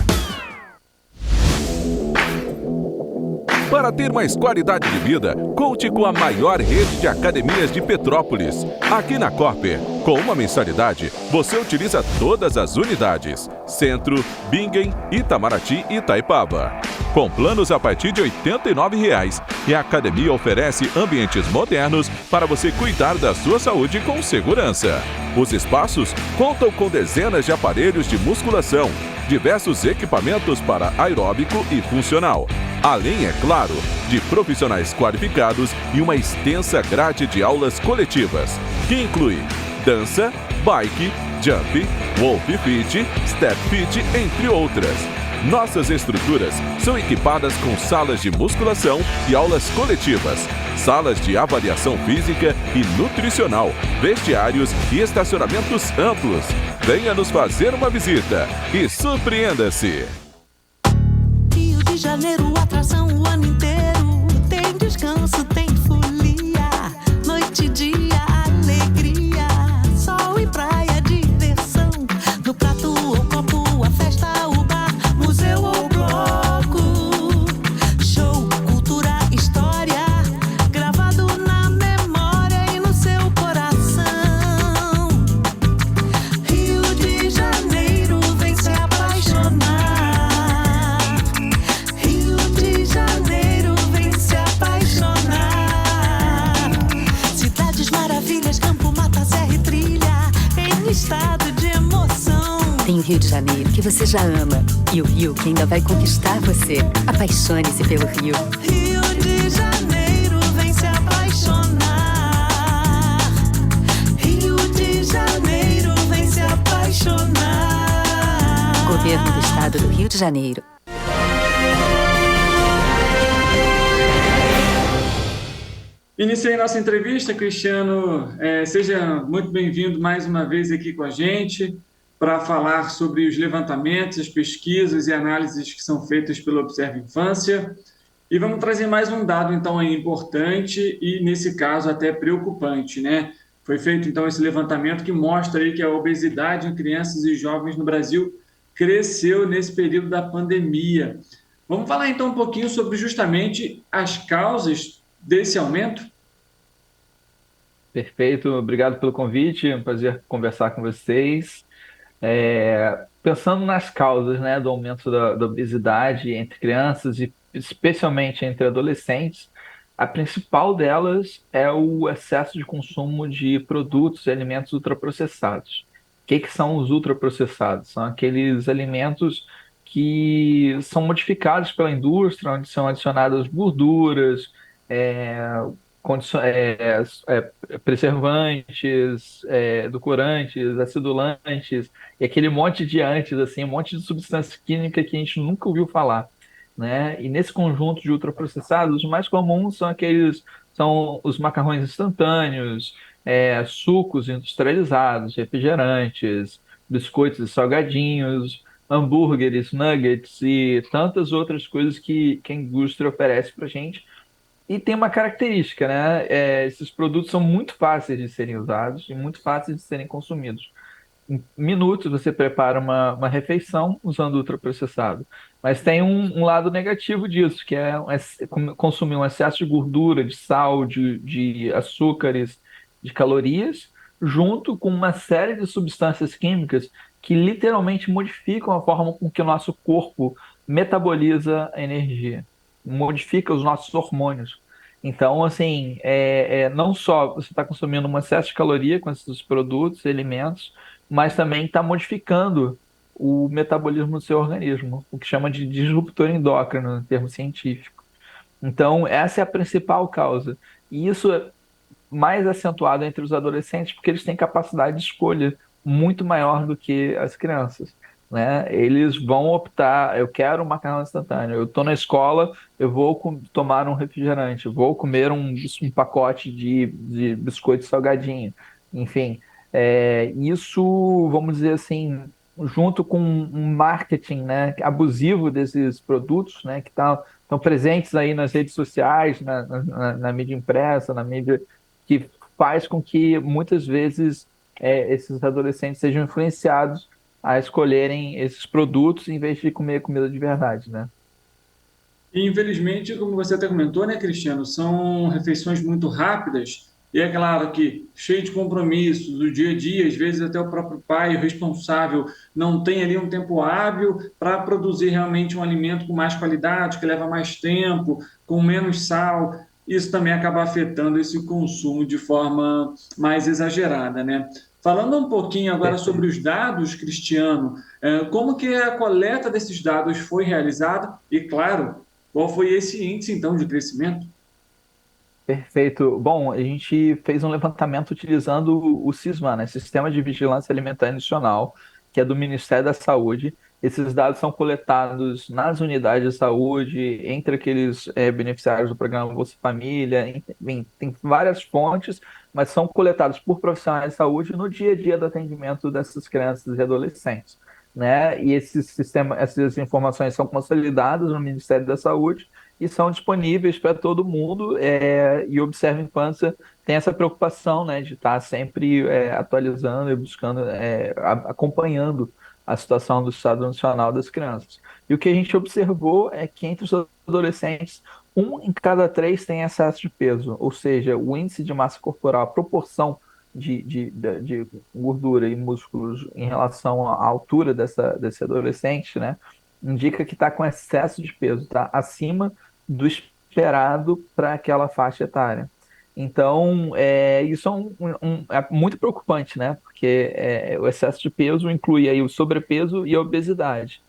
Para ter mais qualidade de vida, conte com a maior rede de academias de Petrópolis. Aqui na Corper, com uma mensalidade, você utiliza todas as unidades: Centro, Bingen, Itamaraty e Itaipava. Com planos a partir de R$ 89,00, e a academia oferece ambientes modernos para você cuidar da sua saúde com segurança. Os espaços contam com dezenas de aparelhos de musculação, diversos equipamentos para aeróbico e funcional. Além, é claro, de profissionais qualificados e uma extensa grade de aulas coletivas, que inclui dança, bike, jump, wolf fit, step fit, entre outras. Nossas estruturas são equipadas com salas de musculação e aulas coletivas, salas de avaliação física e nutricional, vestiários e estacionamentos amplos. Venha nos fazer uma visita e surpreenda-se! Rio de Janeiro, atração o ano inteiro. Tem descanso, tem folia, noite e dia, alegria, sol e praia, diversão. No prato ou copo, a festa, o bar, museu ou bloco. Show, cultura, história, gravado na memória e no seu coração. Rio de Janeiro, vem se apaixonar. Rio de Janeiro, vem se apaixonar. Cidades maravilhas, campo, mata, serra e trilha, em estado de emoção. Tem o Rio de Janeiro, que você já ama, e o Rio, que ainda vai conquistar você. Apaixone-se pelo Rio. Rio de Janeiro, vem se apaixonar. Rio de Janeiro, vem se apaixonar. Governo do Estado do Rio de Janeiro. Iniciei nossa entrevista, Cristiano. Seja muito bem-vindo mais uma vez aqui com a gente para falar sobre os levantamentos, as pesquisas e análises que são feitas pelo Observa Infância. E vamos trazer mais um dado, então, aí, importante e, nesse caso, até preocupante, né? Foi feito, então, esse levantamento que mostra aí que a obesidade em crianças e jovens no Brasil cresceu nesse período da pandemia. Vamos falar, então, um pouquinho sobre justamente as causas desse aumento? Perfeito, obrigado pelo convite, é um prazer conversar com vocês. Pensando nas causas, né, do aumento da obesidade entre crianças e especialmente entre adolescentes, a principal delas é o excesso de consumo de produtos e alimentos ultraprocessados. O que são os ultraprocessados? São aqueles alimentos que são modificados pela indústria, onde são adicionadas gorduras, preservantes, edulcorantes, acidulantes, e aquele monte de antes, assim, um monte de substância química que a gente nunca ouviu falar, né? E nesse conjunto de ultraprocessados, os mais comuns são os macarrões instantâneos, sucos industrializados, refrigerantes, biscoitos e salgadinhos, hambúrgueres, nuggets e tantas outras coisas que a indústria oferece para a gente. E tem uma característica, né? Esses produtos são muito fáceis de serem usados e muito fáceis de serem consumidos. Em minutos você prepara uma refeição usando ultraprocessado. Mas tem um lado negativo disso, que é consumir um excesso de gordura, de sal, de açúcares, de calorias, junto com uma série de substâncias químicas que literalmente modificam a forma com que o nosso corpo metaboliza a energia, modifica os nossos hormônios. Então, assim, não só você está consumindo um excesso de caloria com esses produtos e alimentos, mas também está modificando o metabolismo do seu organismo, o que chama de disruptor endócrino, no termo científico. Então, essa é a principal causa. E isso é mais acentuado entre os adolescentes porque eles têm capacidade de escolha muito maior do que as crianças, né? Eles vão optar, eu quero um macarrão instantâneo, eu estou na escola, eu vou tomar um refrigerante, vou comer um pacote de biscoito salgadinho, enfim. Isso, vamos dizer assim, junto com um marketing, né, abusivo desses produtos, né, que estão presentes aí nas redes sociais, na mídia impressa, na mídia, que faz com que muitas vezes esses adolescentes sejam influenciados a escolherem esses produtos em vez de comer comida de verdade, né? E, infelizmente, como você até comentou, né, Cristiano, são refeições muito rápidas e é claro que cheio de compromissos, o dia a dia, às vezes até o próprio pai, o responsável, não tem ali um tempo hábil para produzir realmente um alimento com mais qualidade, que leva mais tempo, com menos sal. Isso também acaba afetando esse consumo de forma mais exagerada, né? Falando um pouquinho agora sobre os dados, Cristiano, como que a coleta desses dados foi realizada? E, claro, qual foi esse índice, então, de crescimento? Perfeito. Bom, a gente fez um levantamento utilizando o SISMA, né, Sistema de Vigilância Alimentar Nacional, que é do Ministério da Saúde. Esses dados são coletados nas unidades de saúde, entre aqueles beneficiários do programa Bolsa Família, enfim, tem várias fontes, mas são coletados por profissionais de saúde no dia a dia do atendimento dessas crianças e adolescentes, né? E essas informações são consolidadas no Ministério da Saúde e são disponíveis para todo mundo, e Observa Infância tem essa preocupação, né, de estar sempre atualizando e buscando, acompanhando a situação do Estado Nacional das Crianças. E o que a gente observou é que entre os adolescentes, 1 em cada 3 tem excesso de peso, ou seja, o índice de massa corporal, a proporção de gordura e músculos em relação à altura desse adolescente, né, indica que está com excesso de peso, está acima do esperado para aquela faixa etária. Então, isso é muito preocupante, né? Porque o excesso de peso inclui aí o sobrepeso e a obesidade.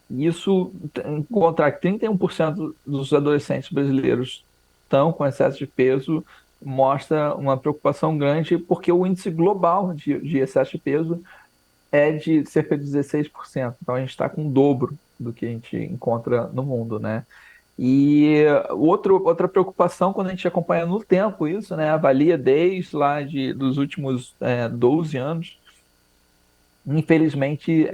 Isso, encontrar que 31% dos adolescentes brasileiros estão com excesso de peso, mostra uma preocupação grande, porque o índice global de excesso de peso é de cerca de 16%. Então, a gente está com o dobro do que a gente encontra no mundo, né? E outra preocupação, quando a gente acompanha no tempo isso, né, avalia desde lá dos últimos 12 anos, infelizmente,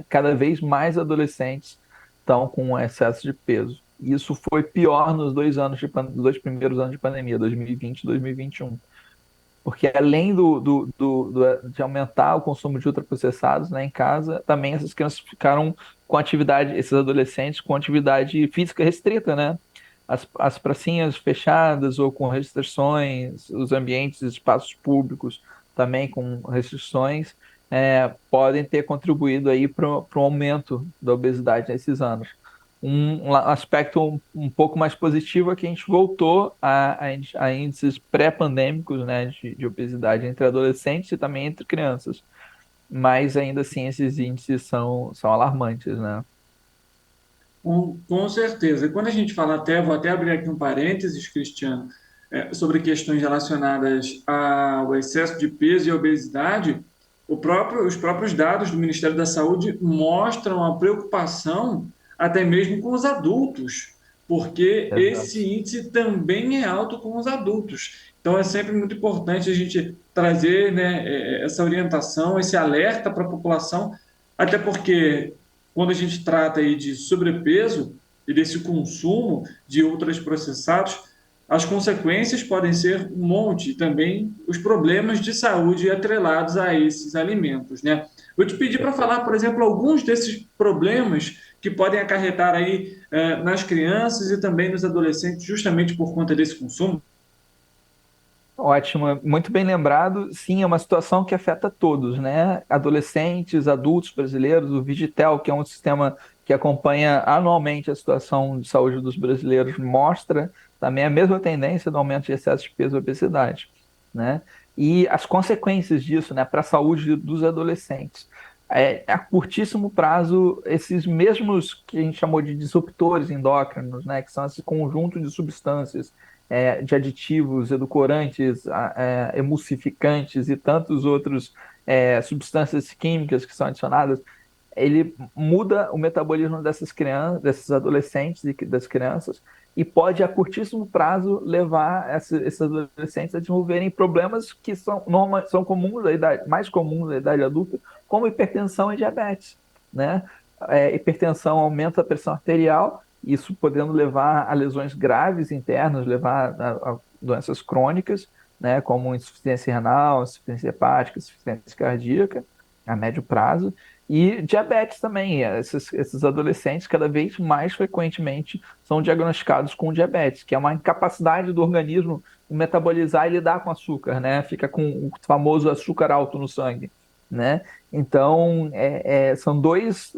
cada vez mais adolescentes estão com excesso de peso. Isso foi pior nos 2 primeiros anos de pandemia, 2020 e 2021. Porque além de aumentar o consumo de ultraprocessados, né, em casa, também essas crianças ficaram com atividade, esses adolescentes com atividade física restrita, né? As pracinhas fechadas ou com restrições, os ambientes, espaços públicos também com restrições, podem ter contribuído aí para o aumento da obesidade nesses anos. Um aspecto um pouco mais positivo é que a gente voltou a índices pré-pandêmicos, né, de obesidade entre adolescentes e também entre crianças. Mas ainda assim esses índices são alarmantes, né? Com certeza. E quando a gente fala vou até abrir aqui um parênteses, Cristiano, sobre questões relacionadas ao excesso de peso e obesidade, os próprios dados do Ministério da Saúde mostram a preocupação até mesmo com os adultos, porque Exato. esse índice também é alto com os adultos. Então, é sempre muito importante a gente trazer, né, essa orientação, esse alerta para a população, até porque quando a gente trata aí de sobrepeso e desse consumo de ultraprocessados, as consequências podem ser um monte, e também os problemas de saúde atrelados a esses alimentos, né? Vou te pedir para falar, por exemplo, alguns desses problemas que podem acarretar aí nas crianças e também nos adolescentes, justamente por conta desse consumo. Ótimo, muito bem lembrado. Sim, é uma situação que afeta todos, né? Adolescentes, adultos brasileiros, o Vigitel, que é um sistema que acompanha anualmente a situação de saúde dos brasileiros, mostra também a mesma tendência do aumento de excesso de peso e obesidade, né? E as consequências disso, né, para a saúde dos adolescentes. a curtíssimo prazo, esses mesmos que a gente chamou de disruptores endócrinos, né, que são esse conjunto de substâncias, de aditivos, edulcorantes, emulsificantes e tantos outros substâncias químicas que são adicionadas, ele muda o metabolismo dessas crianças, desses adolescentes e das crianças, e pode, a curtíssimo prazo, levar esses adolescentes a desenvolverem problemas que são comuns mais comuns da idade adulta, como hipertensão e diabetes, né? Hipertensão aumenta a pressão arterial, isso podendo levar a lesões graves internas, levar a doenças crônicas, né, como insuficiência renal, insuficiência hepática, insuficiência cardíaca, a médio prazo, e diabetes também. Esses adolescentes, cada vez mais frequentemente, são diagnosticados com diabetes, que é uma incapacidade do organismo metabolizar e lidar com açúcar, né? Fica com o famoso açúcar alto no sangue, né? Então, são dois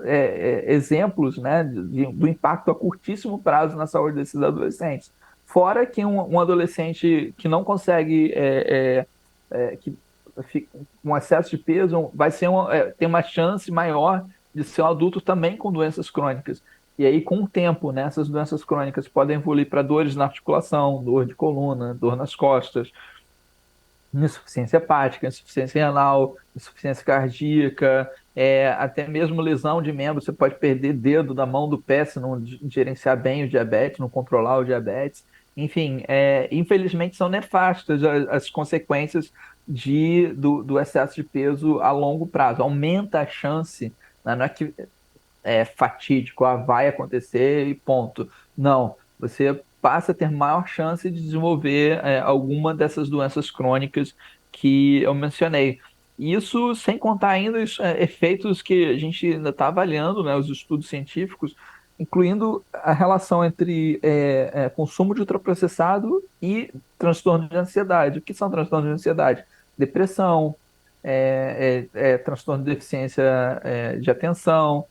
exemplos, né, do impacto a curtíssimo prazo na saúde desses adolescentes. Fora que um adolescente que não consegue, com excesso de peso, tem uma chance maior de ser um adulto também com doenças crônicas. E aí, com o tempo, né, essas doenças crônicas podem evoluir para dores na articulação, dor de coluna, dor nas costas, insuficiência hepática, insuficiência renal, insuficiência cardíaca, até mesmo lesão de membro. Você pode perder dedo da mão, do pé, se não gerenciar bem o diabetes, não controlar o diabetes. Enfim, infelizmente são nefastas as consequências do excesso de peso a longo prazo. Aumenta a chance, né? Não é que é fatídico, vai acontecer e ponto. Não, você passa a ter maior chance de desenvolver alguma dessas doenças crônicas que eu mencionei. Isso sem contar ainda os efeitos que a gente ainda está avaliando, né, os estudos científicos, incluindo a relação entre consumo de ultraprocessado e transtorno de ansiedade. O que são transtornos de ansiedade? Depressão, transtorno de deficiência de atenção,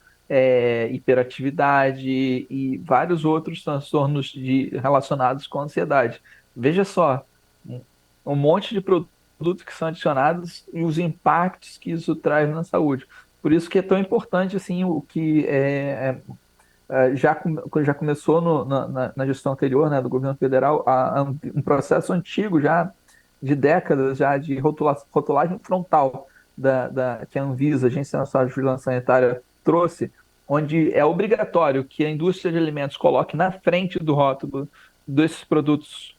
hiperatividade e vários outros transtornos relacionados com a ansiedade. Veja só, um monte de produtos que são adicionados e os impactos que isso traz na saúde. Por isso que é tão importante assim, o que já começou na gestão anterior, né, do governo federal, um processo antigo já, de décadas já, de rotulagem frontal que a Anvisa, Agência Nacional de Vigilância Sanitária, trouxe, onde é obrigatório que a indústria de alimentos coloque na frente do rótulo desses produtos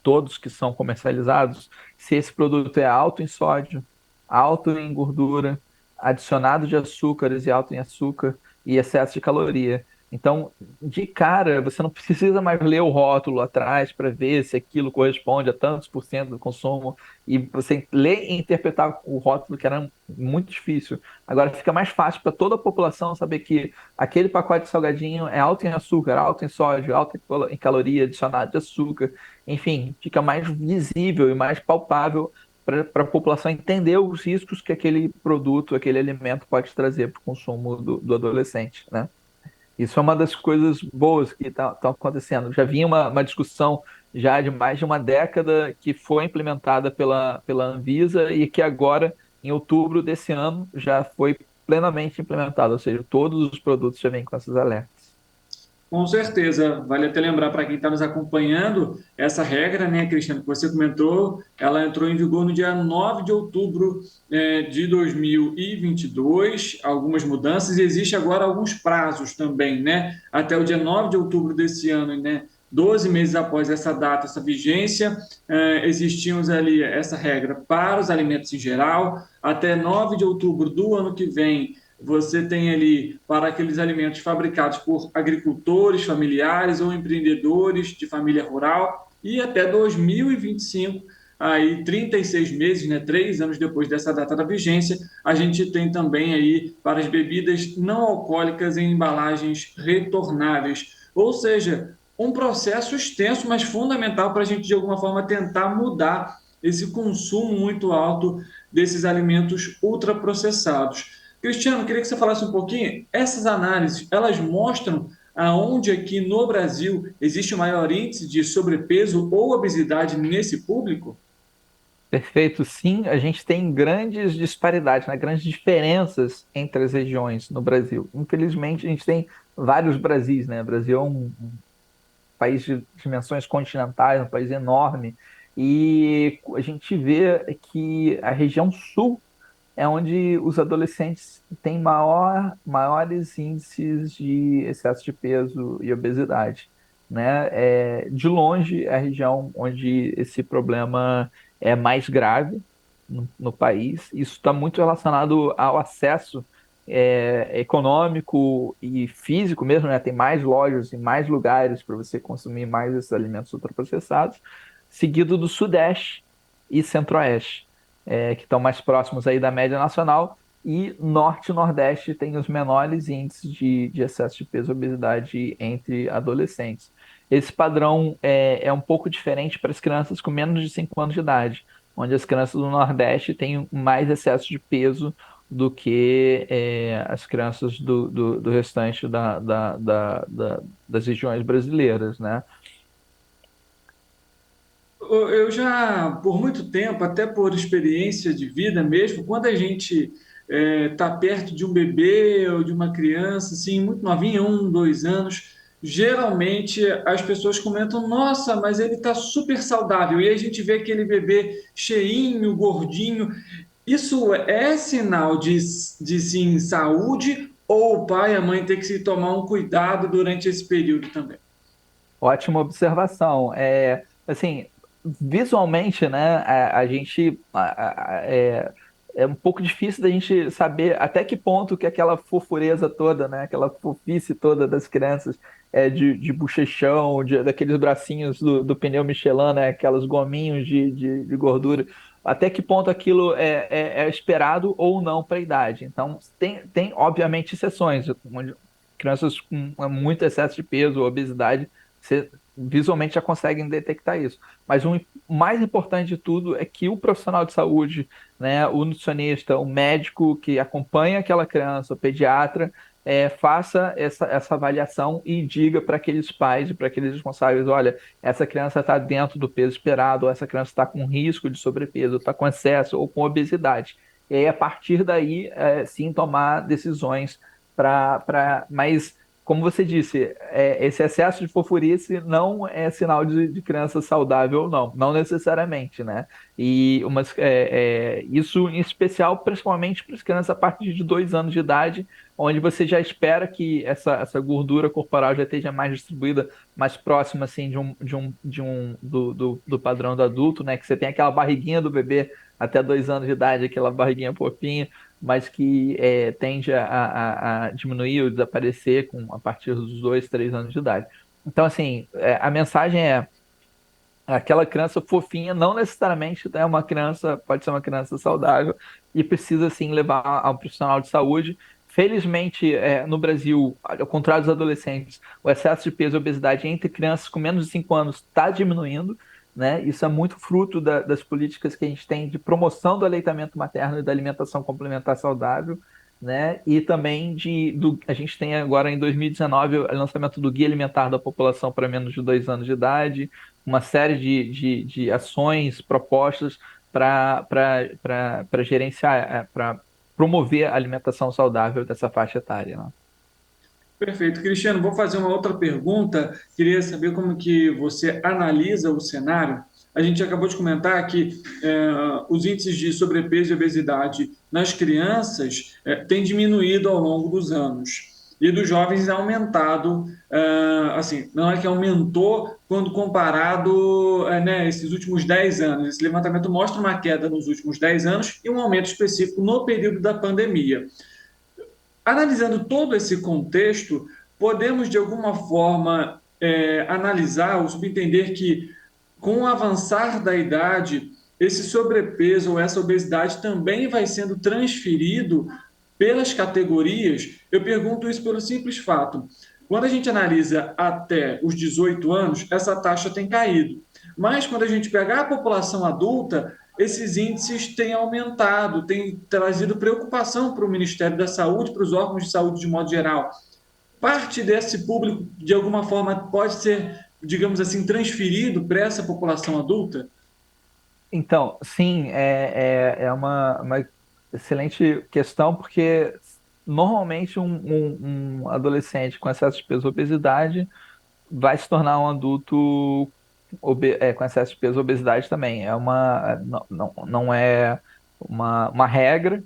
todos que são comercializados, se esse produto é alto em sódio, alto em gordura, adicionado de açúcares e alto em açúcar e excesso de caloria. Então, de cara, você não precisa mais ler o rótulo atrás para ver se aquilo corresponde a tantos por cento do consumo, e você ler e interpretar o rótulo, que era muito difícil. Agora fica mais fácil para toda a população saber que aquele pacote de salgadinho é alto em açúcar, alto em sódio, alto em caloria, adicionado de açúcar. Enfim, fica mais visível e mais palpável para a população entender os riscos que aquele produto, aquele alimento pode trazer para o consumo do adolescente, né? Isso é uma das coisas boas que estão acontecendo. Já vinha uma discussão já de mais de uma década que foi implementada pela Anvisa e que agora, em outubro desse ano, já foi plenamente implementada. Ou seja, todos os produtos já vêm com esses alertas. Com certeza, vale até lembrar para quem está nos acompanhando, essa regra, né, Cristiano, que você comentou, ela entrou em vigor no dia 9 de outubro de 2022, algumas mudanças, e existe agora alguns prazos também, né, até o dia 9 de outubro desse ano, né, 12 meses após essa data, essa vigência, existíamos ali essa regra para os alimentos em geral, até 9 de outubro do ano que vem, você tem ali para aqueles alimentos fabricados por agricultores, familiares ou empreendedores de família rural, e até 2025, aí 36 meses, né, 3 anos depois dessa data da vigência, a gente tem também aí para as bebidas não alcoólicas em embalagens retornáveis. Ou seja, um processo extenso, mas fundamental para a gente, de alguma forma, tentar mudar esse consumo muito alto desses alimentos ultraprocessados. Cristiano, queria que você falasse um pouquinho, essas análises, elas mostram aonde aqui no Brasil existe o maior índice de sobrepeso ou obesidade nesse público? Perfeito, sim, a gente tem grandes disparidades, né, grandes diferenças entre as regiões no Brasil. Infelizmente, a gente tem vários Brasis, né? O Brasil é um país de dimensões continentais, um país enorme, e a gente vê que a região sul é onde os adolescentes têm maiores índices de excesso de peso e obesidade, né? De longe, é a região onde esse problema é mais grave no país. Isso está muito relacionado ao acesso econômico e físico mesmo, né? Tem mais lojas e mais lugares para você consumir mais esses alimentos ultraprocessados, seguido do Sudeste e Centro-Oeste, que estão mais próximos aí da média nacional, e Norte e Nordeste tem os menores índices de excesso de peso e obesidade entre adolescentes. Esse padrão é um pouco diferente para as crianças com menos de 5 anos de idade, onde as crianças do Nordeste têm mais excesso de peso do que as crianças do restante das regiões brasileiras, né? Eu já, por muito tempo, até por experiência de vida mesmo, quando a gente está perto de um bebê ou de uma criança, assim, muito novinha, 1, 2 anos, geralmente as pessoas comentam: nossa, mas ele está super saudável. E a gente vê aquele bebê cheinho, gordinho. Isso é sinal de sim, saúde, ou o pai e a mãe tem que se tomar um cuidado durante esse período também? Ótima observação. Assim, visualmente, né, a gente é um pouco difícil da gente saber até que ponto que aquela fofureza toda, né, aquela fofice toda das crianças de bochechão, daqueles bracinhos do pneu Michelin, né, aquelas gominhos de gordura, até que ponto aquilo é esperado ou não para a idade. Então, tem obviamente exceções, onde crianças com muito excesso de peso, obesidade, você visualmente já conseguem detectar isso. Mas o mais importante de tudo é que o profissional de saúde, né, o nutricionista, o médico que acompanha aquela criança, o pediatra, faça essa avaliação e diga para aqueles pais e para aqueles responsáveis: olha, essa criança está dentro do peso esperado, ou essa criança está com risco de sobrepeso, está com excesso ou com obesidade. E aí, a partir daí, sim, tomar decisões mas, como você disse, esse excesso de fofurice não é sinal de criança saudável ou não necessariamente, né? E isso em especial, principalmente para as crianças a partir de 2 anos de idade, onde você já espera que essa gordura corporal já esteja mais distribuída, mais próxima assim do padrão do adulto, né? Que você tem aquela barriguinha do bebê até 2 anos de idade, aquela barriguinha fofinha, mas que tende a diminuir ou desaparecer a partir dos 2, 3 anos de idade. Então, assim, a mensagem é: aquela criança fofinha não necessariamente é uma criança, pode ser uma criança saudável, e precisa, sim, levar ao profissional de saúde. Felizmente, no Brasil, ao contrário dos adolescentes, o excesso de peso e obesidade entre crianças com menos de 5 anos está diminuindo, né? Isso é muito fruto das políticas que a gente tem de promoção do aleitamento materno e da alimentação complementar saudável, né? E também a gente tem agora em 2019 o lançamento do Guia Alimentar da População para menos de 2 anos de idade, uma série de ações propostas para gerenciar, para promover a alimentação saudável dessa faixa etária, né? Perfeito. Cristiano, vou fazer uma outra pergunta. Queria saber como que você analisa o cenário. A gente acabou de comentar que os índices de sobrepeso e obesidade nas crianças têm diminuído ao longo dos anos. E dos jovens é aumentado, assim, não é que aumentou quando comparado esses últimos 10 anos. Esse levantamento mostra uma queda nos últimos 10 anos e um aumento específico no período da pandemia. Analisando todo esse contexto, podemos, de alguma forma, analisar ou subentender que, com o avançar da idade, esse sobrepeso ou essa obesidade também vai sendo transferido pelas categorias. Eu pergunto isso pelo simples fato: quando a gente analisa até os 18 anos, essa taxa tem caído. Mas quando a gente pegar a população adulta, esses índices têm aumentado, têm trazido preocupação para o Ministério da Saúde, para os órgãos de saúde de modo geral. Parte desse público, de alguma forma, pode ser, digamos assim, transferido para essa população adulta? Então, sim, uma excelente questão, porque normalmente um adolescente com excesso de peso e obesidade vai se tornar um adulto com excesso de peso e obesidade também. Não é uma regra,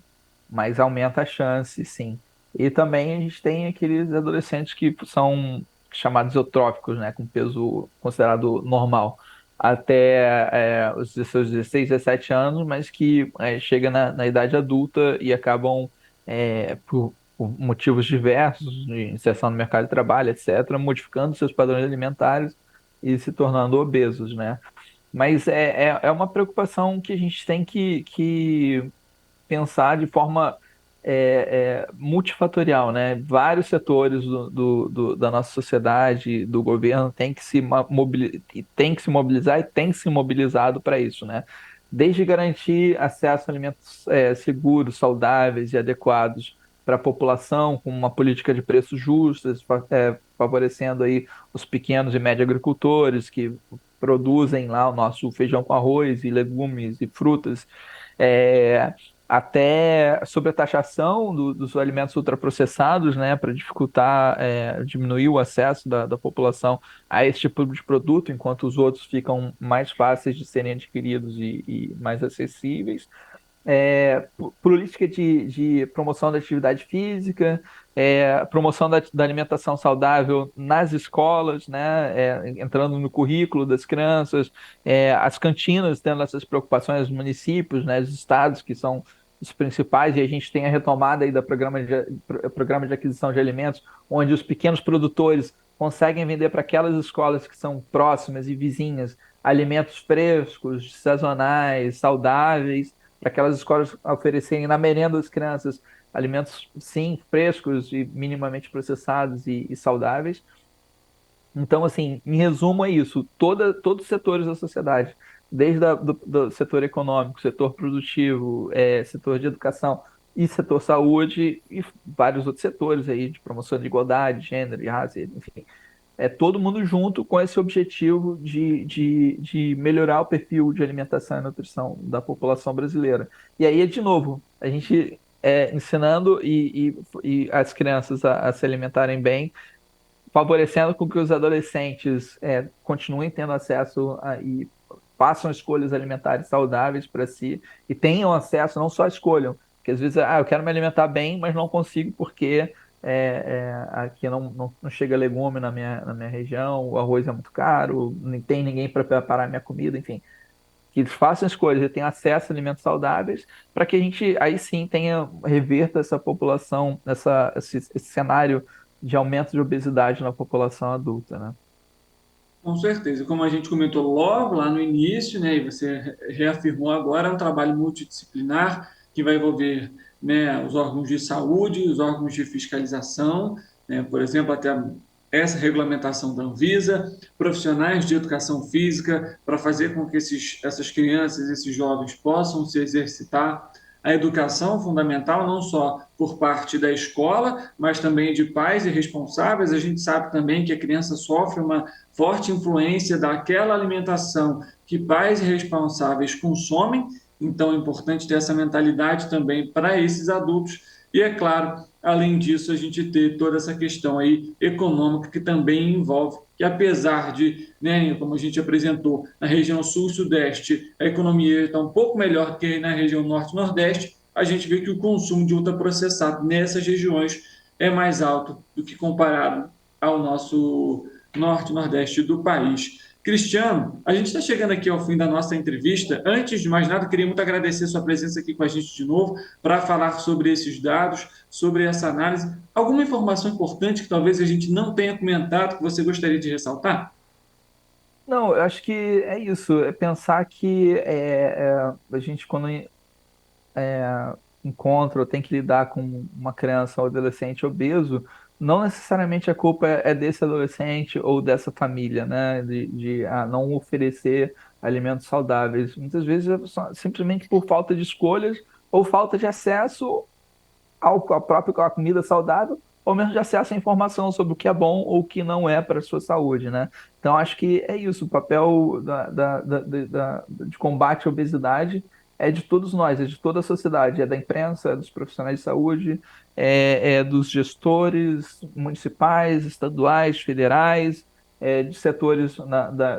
mas aumenta a chance, sim. E também a gente tem aqueles adolescentes que são chamados eutróficos, né, com peso considerado normal, até os seus 16, 17 anos, mas que chega na idade adulta e acabam, por motivos diversos, de inserção no mercado de trabalho, etc., modificando seus padrões alimentares e se tornando obesos, né? Mas é uma preocupação que a gente tem que pensar de forma multifatorial, né? Vários setores da nossa sociedade, do governo, tem que se mobilizar e tem se mobilizado para isso, né? Desde garantir acesso a alimentos seguros, saudáveis e adequados para a população, com uma política de preços justos, favorecendo aí os pequenos e médios agricultores que produzem lá o nosso feijão com arroz e legumes e frutas, é, até sobre a taxação dos alimentos ultraprocessados, né, para dificultar, diminuir o acesso da população a esse tipo de produto, enquanto os outros ficam mais fáceis de serem adquiridos e mais acessíveis. Política de promoção da atividade física, promoção da alimentação saudável nas escolas, né, entrando no currículo das crianças, as cantinas tendo essas preocupações, os municípios, né, os estados que são os principais, e a gente tem a retomada aí do programa de aquisição de alimentos, onde os pequenos produtores conseguem vender para aquelas escolas que são próximas e vizinhas alimentos frescos, sazonais, saudáveis, para aquelas escolas oferecerem na merenda das crianças alimentos, sim, frescos e minimamente processados e saudáveis. Então, assim, em resumo é isso, todos os setores da sociedade, desde do setor econômico, setor produtivo, setor de educação e setor saúde e vários outros setores aí de promoção de igualdade, gênero e raça, enfim. Todo mundo junto com esse objetivo de melhorar o perfil de alimentação e nutrição da população brasileira. E aí, de novo, a gente ensinando e as crianças a se alimentarem bem, favorecendo com que os adolescentes continuem tendo acesso e façam escolhas alimentares saudáveis para si e tenham acesso, não só escolham, porque às vezes, eu quero me alimentar bem, mas não consigo porque aqui não chega legume na minha região, o arroz é muito caro, não tem ninguém para preparar minha comida, enfim. Que eles façam escolhas e tenham acesso a alimentos saudáveis para que a gente aí sim reverta essa população, esse cenário de aumento de obesidade na população adulta, né? Com certeza. Como a gente comentou logo lá no início, né, e você reafirmou agora, é um trabalho multidisciplinar que vai envolver, né, os órgãos de saúde, os órgãos de fiscalização, né, por exemplo, até essa regulamentação da Anvisa, profissionais de educação física, para fazer com que essas crianças, esses jovens possam se exercitar. A educação fundamental, não só por parte da escola, mas também de pais e responsáveis. A gente sabe também que a criança sofre uma forte influência daquela alimentação que pais e responsáveis consomem, então é importante ter essa mentalidade também para esses adultos. E é claro, além disso, a gente ter toda essa questão aí econômica que também envolve, que apesar de, né, como a gente apresentou, na região sul-sudeste a economia está um pouco melhor que na região norte-nordeste, a gente vê que o consumo de ultraprocessado nessas regiões é mais alto do que comparado ao nosso norte-nordeste do país. Cristiano, a gente está chegando aqui ao fim da nossa entrevista. Antes de mais nada, queria muito agradecer sua presença aqui com a gente de novo para falar sobre esses dados, sobre essa análise. Alguma informação importante que talvez a gente não tenha comentado que você gostaria de ressaltar? Não, eu acho que é isso, é pensar que a gente quando encontra ou tem que lidar com uma criança ou adolescente obeso, não necessariamente a culpa é desse adolescente ou dessa família, né? De não oferecer alimentos saudáveis. Muitas vezes é simplesmente por falta de escolhas ou falta de acesso à própria comida saudável ou menos de acesso à informação sobre o que é bom ou o que não é para a sua saúde, né? Então, acho que é isso, o papel de combate à obesidade é de todos nós, é de toda a sociedade, é da imprensa, é dos profissionais de saúde, é dos gestores municipais, estaduais, federais, de setores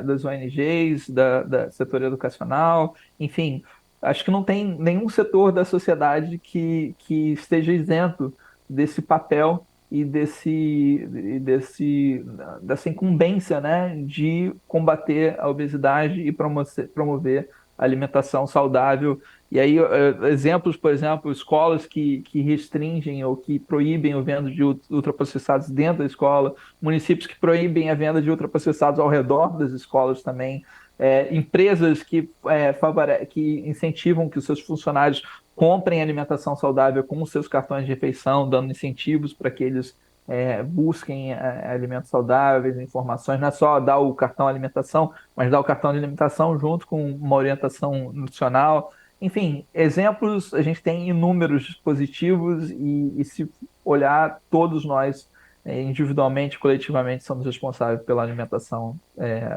das ONGs, da setor educacional, enfim, acho que não tem nenhum setor da sociedade que esteja isento desse papel e dessa incumbência, né, de combater a obesidade e promover a alimentação saudável. E aí, exemplos, por exemplo, escolas que restringem ou que proíbem a venda de ultraprocessados dentro da escola, municípios que proíbem a venda de ultraprocessados ao redor das escolas também, empresas que incentivam que os seus funcionários comprem alimentação saudável com os seus cartões de refeição, dando incentivos para que eles busquem alimentos saudáveis, informações, não é só dar o cartão alimentação, mas dar o cartão de alimentação junto com uma orientação nutricional. Enfim, exemplos, a gente tem inúmeros positivos e se olhar, todos nós, individualmente, coletivamente, somos responsáveis pela alimentação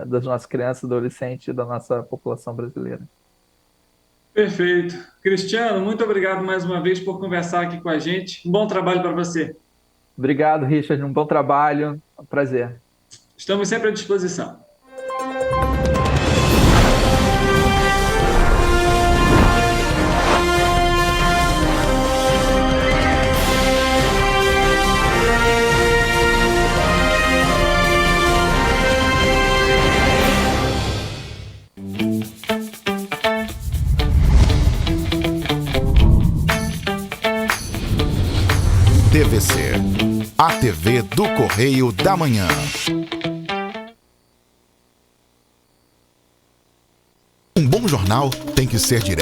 das nossas crianças, adolescentes e da nossa população brasileira. Perfeito. Cristiano, muito obrigado mais uma vez por conversar aqui com a gente. Um bom trabalho para você. Obrigado, Richard. Um bom trabalho. Um prazer. Estamos sempre à disposição. TVC, a TV do Correio da Manhã. Um bom jornal tem que ser direto.